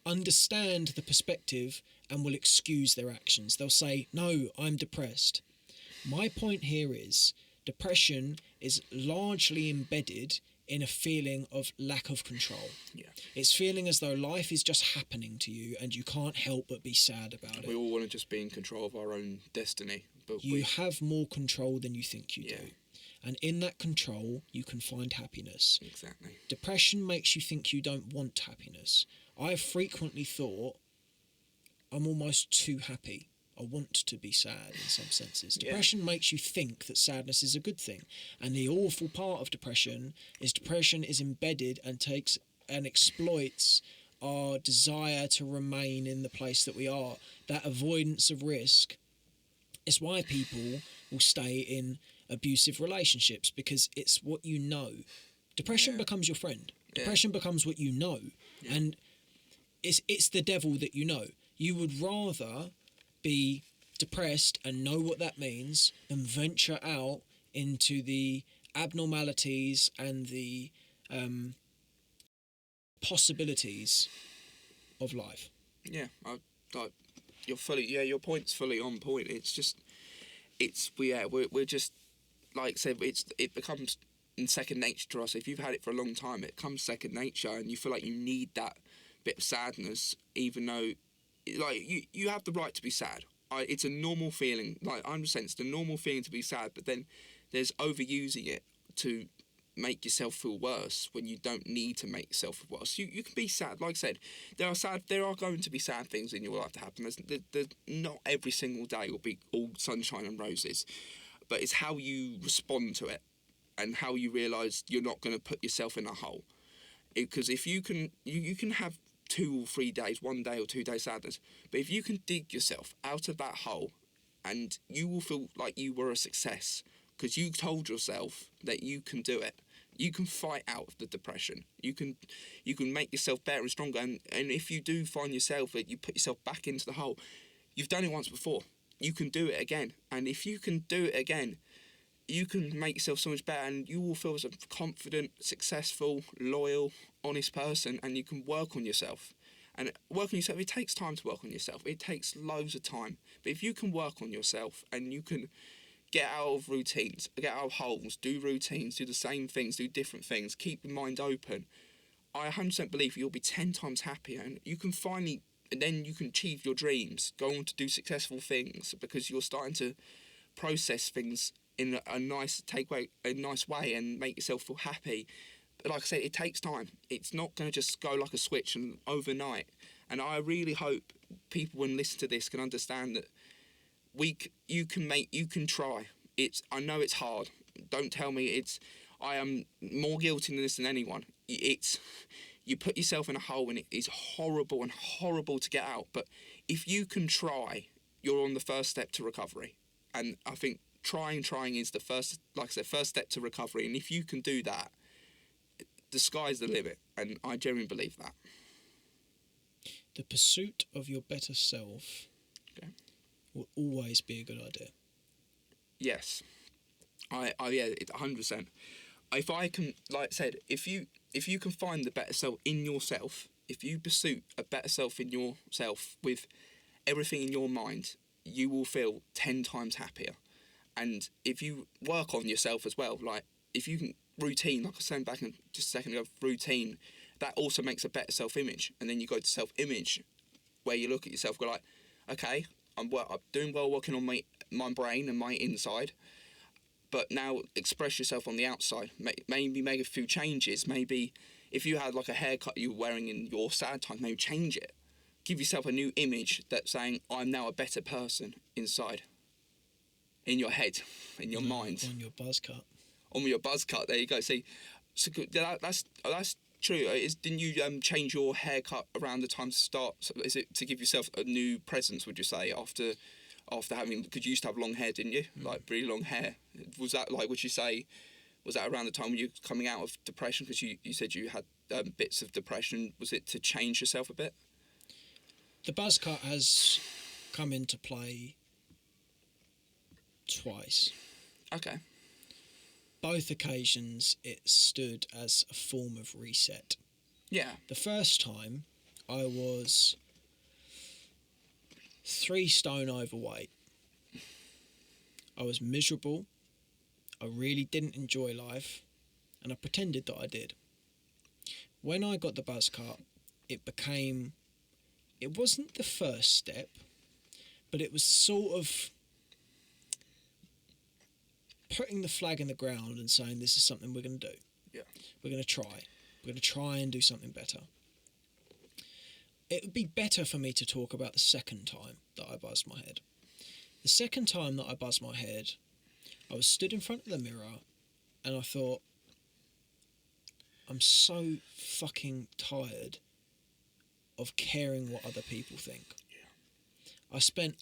understand the perspective and will excuse their actions. They'll say, no, I'm depressed. My point here is depression is largely embedded in a feeling of lack of control. Yeah. It's feeling as though life is just happening to you and you can't help but be sad about it. We all want to just be in control of our own destiny. But you have more control than you think you do. And in that control, you can find happiness. Exactly. Depression makes you think you don't want happiness. I've frequently thought, I'm almost too happy. I want to be sad in some senses. Depression makes you think that sadness is a good thing. And the awful part of depression is embedded and takes and exploits our desire to remain in the place that we are. That avoidance of risk is why people will stay in abusive relationships, because it's what you know. Depression becomes your friend. Depression becomes what you know. And it's the devil that you know. You would rather be depressed and know what that means than venture out into the abnormalities and the possibilities of life. Yeah, like your point's fully on point. We're just, like I said, it becomes in second nature to us. If you've had it for a long time, it becomes second nature, and you feel like you need that bit of sadness, even though, like, you have the right to be sad. It's a normal feeling. Like, I understand it's the normal feeling to be sad, but then there's overusing it to make yourself feel worse when you don't need to make yourself feel worse. You can be sad. Like I said, there are going to be sad things in your life to happen. There's not every single day will be all sunshine and roses, but it's how you respond to it and how you realise you're not going to put yourself in a hole. Because if you can have 2 or 3 days, 1 day or 2 days sadness, but if you can dig yourself out of that hole, and you will feel like you were a success because you told yourself that you can do it. You can fight out the depression. You can make yourself better and stronger. And if you do find yourself that you put yourself back into the hole, you've done it once before. You can do it again. And if you can do it again, you can make yourself so much better, and you will feel as a confident, successful, loyal, honest person, and you can work on yourself. And work on yourself, it takes time to work on yourself. It takes loads of time. But if you can work on yourself and you can get out of routines, get out of holes, do routines, do the same things, do different things, keep your mind open, I 100% believe you'll be 10 times happier, and you can finally, and then you can achieve your dreams, go on to do successful things, because you're starting to process things in a nice way and make yourself feel happy. But like I said, it takes time. It's not going to just go like a switch and overnight. And I really hope people, when listen to this, can understand that you can try. I know it's hard. Don't tell me I am more guilty than this than anyone. You put yourself in a hole, and it is horrible and horrible to get out. But if you can try, you're on the first step to recovery. And I think trying is the first, like I said, first step to recovery. And if you can do that, the sky's the limit. And I genuinely believe that. The pursuit of your better self will always be a good idea. Yes. Yeah, 100%. If I can, like I said, if you can find the better self in yourself, if you pursue a better self in yourself with everything in your mind, you will feel 10 times happier. And if you work on yourself as well, like if you can routine, like I was saying back in just a second ago, routine, that also makes a better self-image. And then you go to self-image, where you look at yourself, go like, okay, I'm doing well working on my brain and my inside, but now express yourself on the outside. Maybe make a few changes. Maybe if you had like a haircut you were wearing in your sad time, maybe change it. Give yourself a new image that's saying, I'm now a better person inside. In your head, in your mind. On your buzz cut. On your buzz cut, there you go. See, so that's true. Didn't you change your haircut around the time to start? So is it to give yourself a new presence, would you say, after having, because you used to have long hair, didn't you? Like really long hair. Was that, like, would you say, was that around the time when you were coming out of depression? Because you said you had bits of depression. Was it to change yourself a bit? The buzz cut has come into play twice. Okay. Both occasions it stood as a form of reset. Yeah. The first time I was 3 stone overweight. I was miserable. I really didn't enjoy life, and I pretended that I did. When I got the buzz cut, it wasn't the first step, but it was sort of putting the flag in the ground and saying, this is something we're going to do. Yeah. We're going to try. We're going to try and do something better. It would be better for me to talk about the second time that I buzzed my head. The second time that I buzzed my head, I was stood in front of the mirror and I thought, I'm so fucking tired of caring what other people think. Yeah. I spent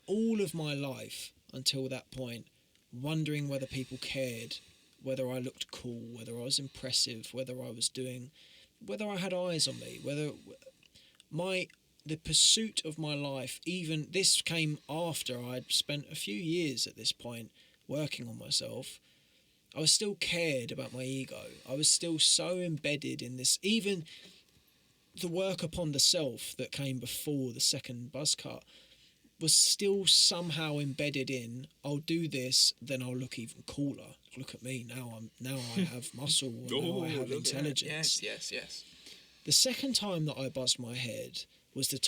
all of my life until that point wondering whether people cared, whether I looked cool, whether I was impressive, whether I had eyes on me, whether the pursuit of my life, even this came after I'd spent a few years at this point working on myself. I was still cared about my ego. I was still so embedded in this, even the work upon the self that came before the second buzz cut was still somehow embedded in. I'll do this, then I'll look even cooler. Look at me now. I have muscle. Now I have look at that. intelligence. Yes. The second time that I buzzed my head was the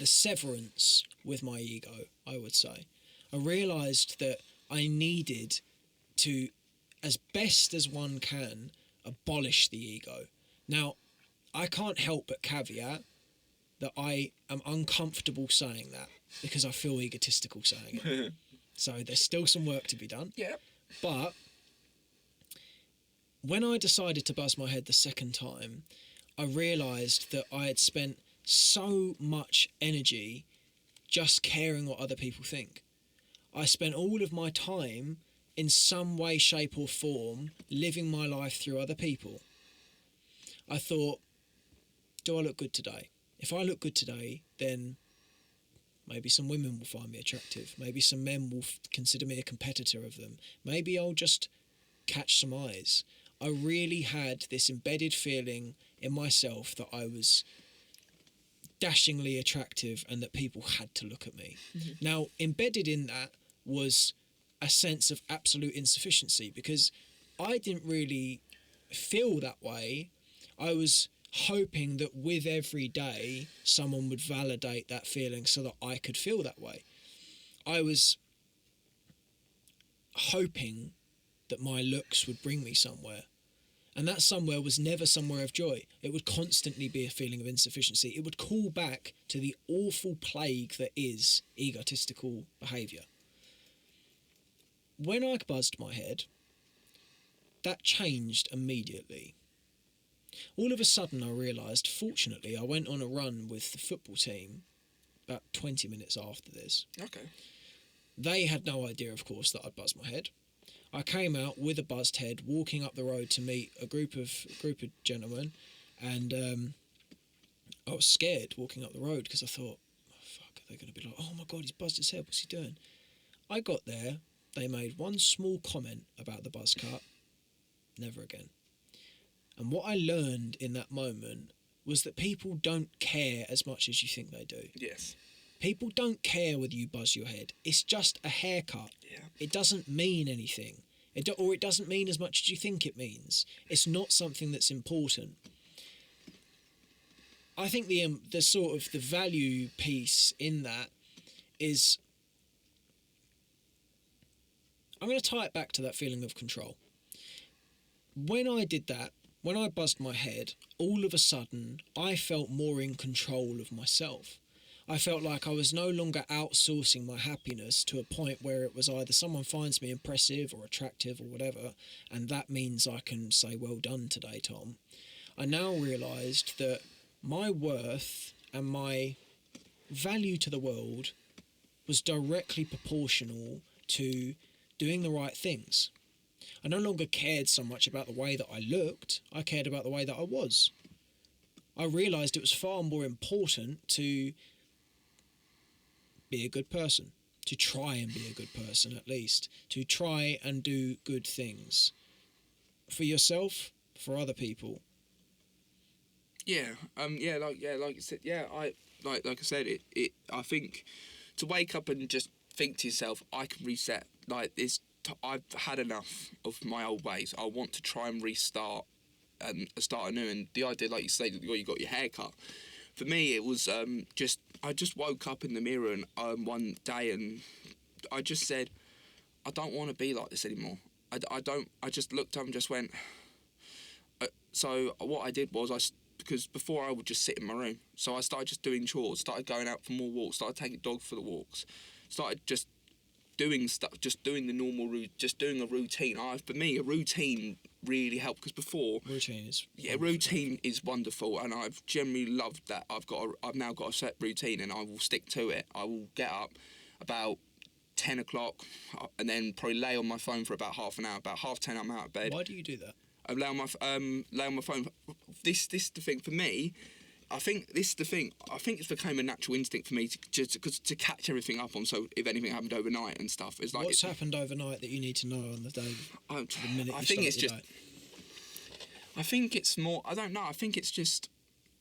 severance with my ego, I would say. I realised that I needed to, as best as one can, abolish the ego. Now, I can't help but caveat that I am uncomfortable saying that because I feel egotistical saying it. So there's still some work to be done. Yeah. But when I decided to buzz my head the second time, I realised that I had spent so much energy just caring what other people think. I spent all of my time in some way, shape or form living my life through other people. I thought, do I look good today? If I look good today, then maybe some women will find me attractive. Maybe some men will consider me a competitor of them. Maybe I'll just catch some eyes. I really had this embedded feeling in myself that I was dashingly attractive and that people had to look at me. Mm-hmm. Now, embedded in that was a sense of absolute insufficiency because I didn't really feel that way. I was hoping that with every day someone would validate that feeling so that I could feel that way. I was hoping that my looks would bring me somewhere. And that somewhere was never somewhere of joy. It would constantly be a feeling of insufficiency. It would call back to the awful plague that is egotistical behaviour. When I buzzed my head, that changed immediately. All of a sudden I realised, fortunately, I went on a run with the football team about 20 minutes after this. Okay. They had no idea, of course, that I'd buzzed my head. I came out with a buzzed head, walking up the road to meet a group of gentlemen, and I was scared walking up the road because I thought, oh, fuck, are they going to be like, oh my God, he's buzzed his head, what's he doing? I got there, they made one small comment about the buzz cut, never again. And what I learned in that moment was that people don't care as much as you think they do. Yes. People don't care whether you buzz your head. It's just a haircut. Yeah. It doesn't mean anything. It doesn't mean as much as you think it means. It's not something that's important. I think the sort of the value piece in that is, I'm going to tie it back to that feeling of control. When I did that, when I buzzed my head, all of a sudden I felt more in control of myself. I felt like I was no longer outsourcing my happiness to a point where it was either someone finds me impressive or attractive or whatever, and that means I can say, well done today, Tom. I now realised that my worth and my value to the world was directly proportional to doing the right things. I no longer cared so much about the way that I looked, I cared about the way that I was. I realised it was far more important to be a good person, to try and be a good person at least, to try and do good things for yourself, for other people. Like you said, like I said, I think to wake up and just think to yourself, I can reset. Like this, I've had enough of my old ways. I want to try and restart and start anew. And the idea, like you say, that you got your hair cut. For me, it was I just woke up in the mirror and one day and I just said, I don't want to be like this anymore. I just looked up and just went. So what I did was because before I would just sit in my room. So I started just doing chores, started going out for more walks, started taking dog for the walks, started just doing stuff, just doing the normal route, just doing a routine. For me, a routine really helped because before routine is wonderful, and I've generally loved that. I've now got a set routine, and I will stick to it. I will get up about 10 o'clock, and then probably lay on my phone for about half an hour. About 10:30, I'm out of bed. Why do you do that? I lay on my phone. This is the thing for me. I think this is the thing. I think it's become a natural instinct for me to catch everything up on. So if anything happened overnight and stuff, it's like what's happened overnight that you need to know on the day. I think it's just. I think it's more. I don't know. I think it's just.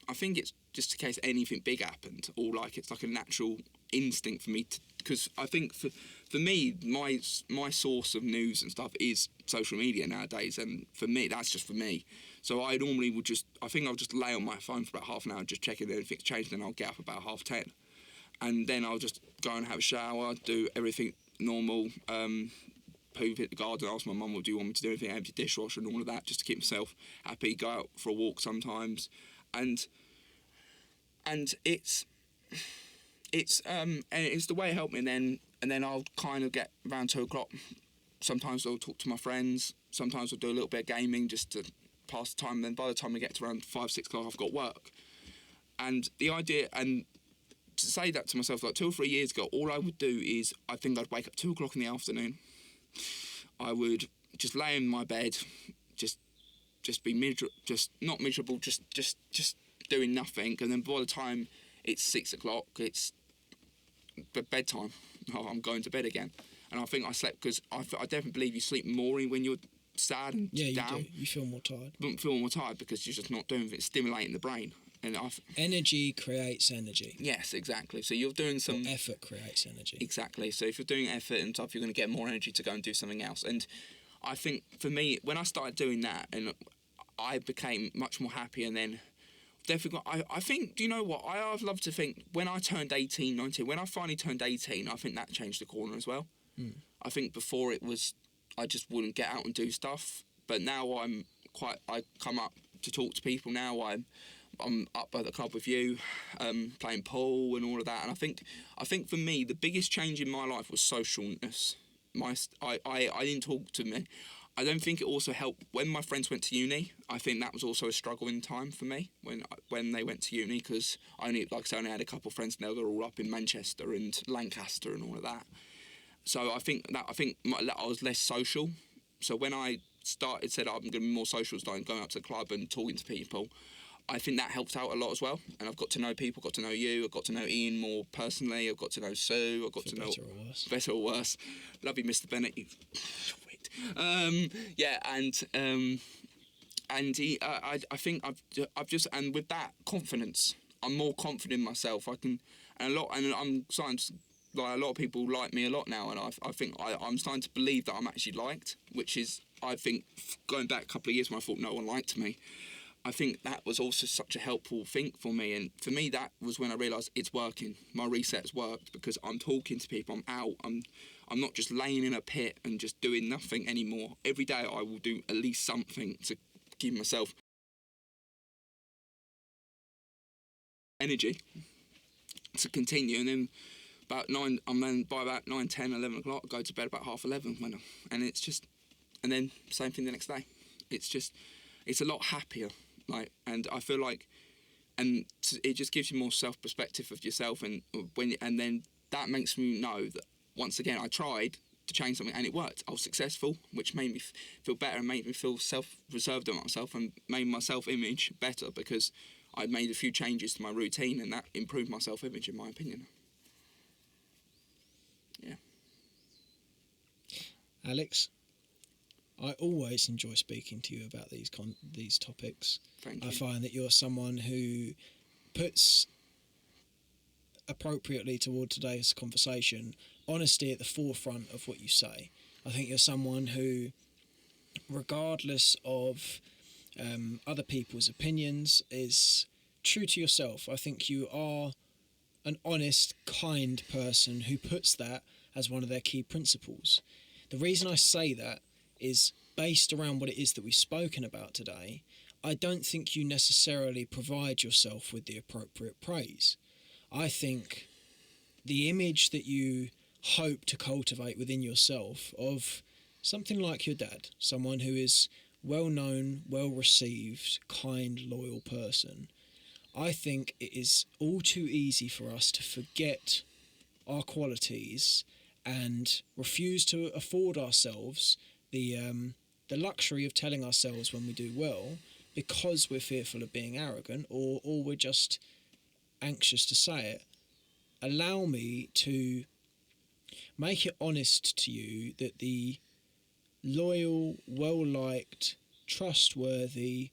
I think it's just in case anything big happened, or like it's like a natural instinct for me to, because I think for me, my source of news and stuff is social media nowadays, and for me, that's just for me. So I normally would I think I'll just lay on my phone for about half an hour, just checking if anything's changed, and I'll get up about 10:30, and then I'll just go and have a shower, do everything normal, poop, hit the garden, ask my mum, what do you want me to do, anything, empty dishwasher and all of that, just to keep myself happy, go out for a walk sometimes, and it's the way it helped me, and then I'll kind of get around 2:00. Sometimes I'll talk to my friends. Sometimes I'll do a little bit of gaming just to pass the time. Then by the time we get to around 5-6 o'clock, I've got work. And the idea, and to say that to myself, like 2 or 3 years ago, all I would do is I think I'd wake up 2:00 in the afternoon. I would just lay in my bed, just be just not miserable, just doing nothing. And then by the time it's 6 o'clock, it's bedtime. I'm going to bed again. And I think I slept because I definitely believe you sleep more when you're sad and down. You do. You feel more tired. But feel more tired because you're just not doing it, stimulating the brain. And energy creates energy. Yes, exactly. So you're doing some effort creates energy. Exactly. So if you're doing effort and stuff, you're going to get more energy to go and do something else. And I think for me, when I started doing that, and I became much more happy, and then definitely I think, do you know what, I've loved to think when I turned 18, 19, when I finally turned 18, I think that changed the corner as well. I think before it was I just wouldn't get out and do stuff, but now I come up to talk to people. Now I'm up at the club with you, playing pool and all of that. And I think for me the biggest change in my life was socialness. I didn't talk to me. I don't think it also helped when my friends went to uni. I think that was also a struggle in time for me when they went to uni, because I only had a couple of friends now. They're all up in Manchester and Lancaster and all of that. So I think I was less social. So when I said I'm going to be more social, starting going up to the club and talking to people, I think that helped out a lot as well. And I've got to know people, got to know you, I've got to know Ian more personally, I've got to know Sue, I've got to know... Better or worse. Love you, Mr. Bennett, you twit. I think I've just... And with that confidence, I'm more confident in myself. I'm starting to... Like, a lot of people like me a lot now, and I think I'm starting to believe that I'm actually liked, which is, I think, going back a couple of years when I thought no one liked me, I think that was also such a helpful thing for me. And for me, that was when I realised it's working. My reset's worked because I'm talking to people, I'm out, I'm not just laying in a pit and just doing nothing anymore. Every day I will do at least something to give myself energy to continue, and then by about 9, 10, 11 o'clock, I go to bed about 11:30 and it's just, and then same thing the next day. It's a lot happier, like, and I feel like, and it just gives you more self-perspective of yourself, and then that makes me know that once again I tried to change something and it worked. I was successful, which made me feel better and made me feel self-reserved on myself and made my self-image better because I'd made a few changes to my routine, and that improved my self-image, in my opinion. Yeah. Alex, I always enjoy speaking to you about these topics. Thank you. I find that you're someone who puts, appropriately toward today's conversation, honesty at the forefront of what you say. I think you're someone who, regardless of other people's opinions, is true to yourself. I think you are an honest, kind person who puts that as one of their key principles. The reason I say that is based around what it is that we've spoken about today. I don't think you necessarily provide yourself with the appropriate praise. I think the image that you hope to cultivate within yourself of something like your dad, someone who is well-known, well-received, kind, loyal person, I think it is all too easy for us to forget our qualities and refuse to afford ourselves the luxury of telling ourselves when we do well, because we're fearful of being arrogant or we're just anxious to say it. Allow me to make it honest to you that the loyal, well-liked, trustworthy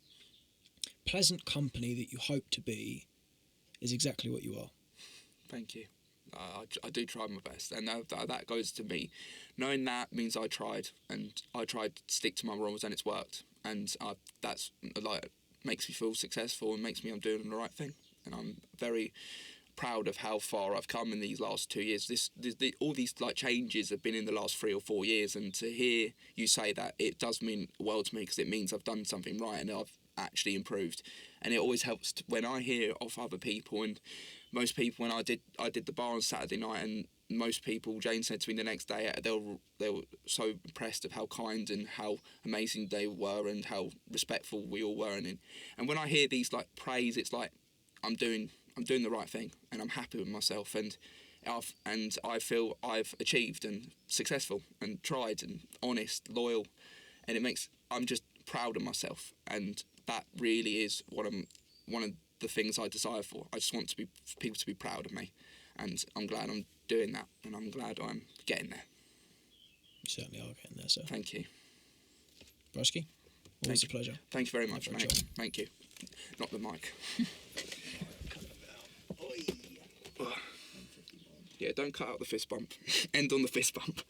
pleasant company that you hope to be is exactly what you are. Thank you. I do try my best, and that goes to me. Knowing that means I tried, and I tried to stick to my rules, and it's worked. And that's like makes me feel successful and makes me I'm doing the right thing. And I'm very proud of how far I've come in these last 2 years. All these like changes have been in the last 3 or 4 years, and to hear you say that, it does mean the world to me, because it means I've done something right and I've actually improved. And it always helps when I hear of other people, and most people, when I did the bar on Saturday night, and most people, Jane said to me the next day, they were so impressed of how kind and how amazing they were and how respectful we all were. And when I hear these like praise, it's like I'm doing the right thing, and I'm happy with myself, and I feel I've achieved and successful and tried and honest, loyal, and I'm just proud of myself, and that really is one of the things I desire for. I just want people to be proud of me, and I'm glad I'm doing that, and I'm glad I'm getting there. You certainly are getting there, sir. Thank you. Broski, always a pleasure. Thank you very much, Great mate. job. Thank you. Not the mic. Yeah, don't cut out the fist bump. End on the fist bump.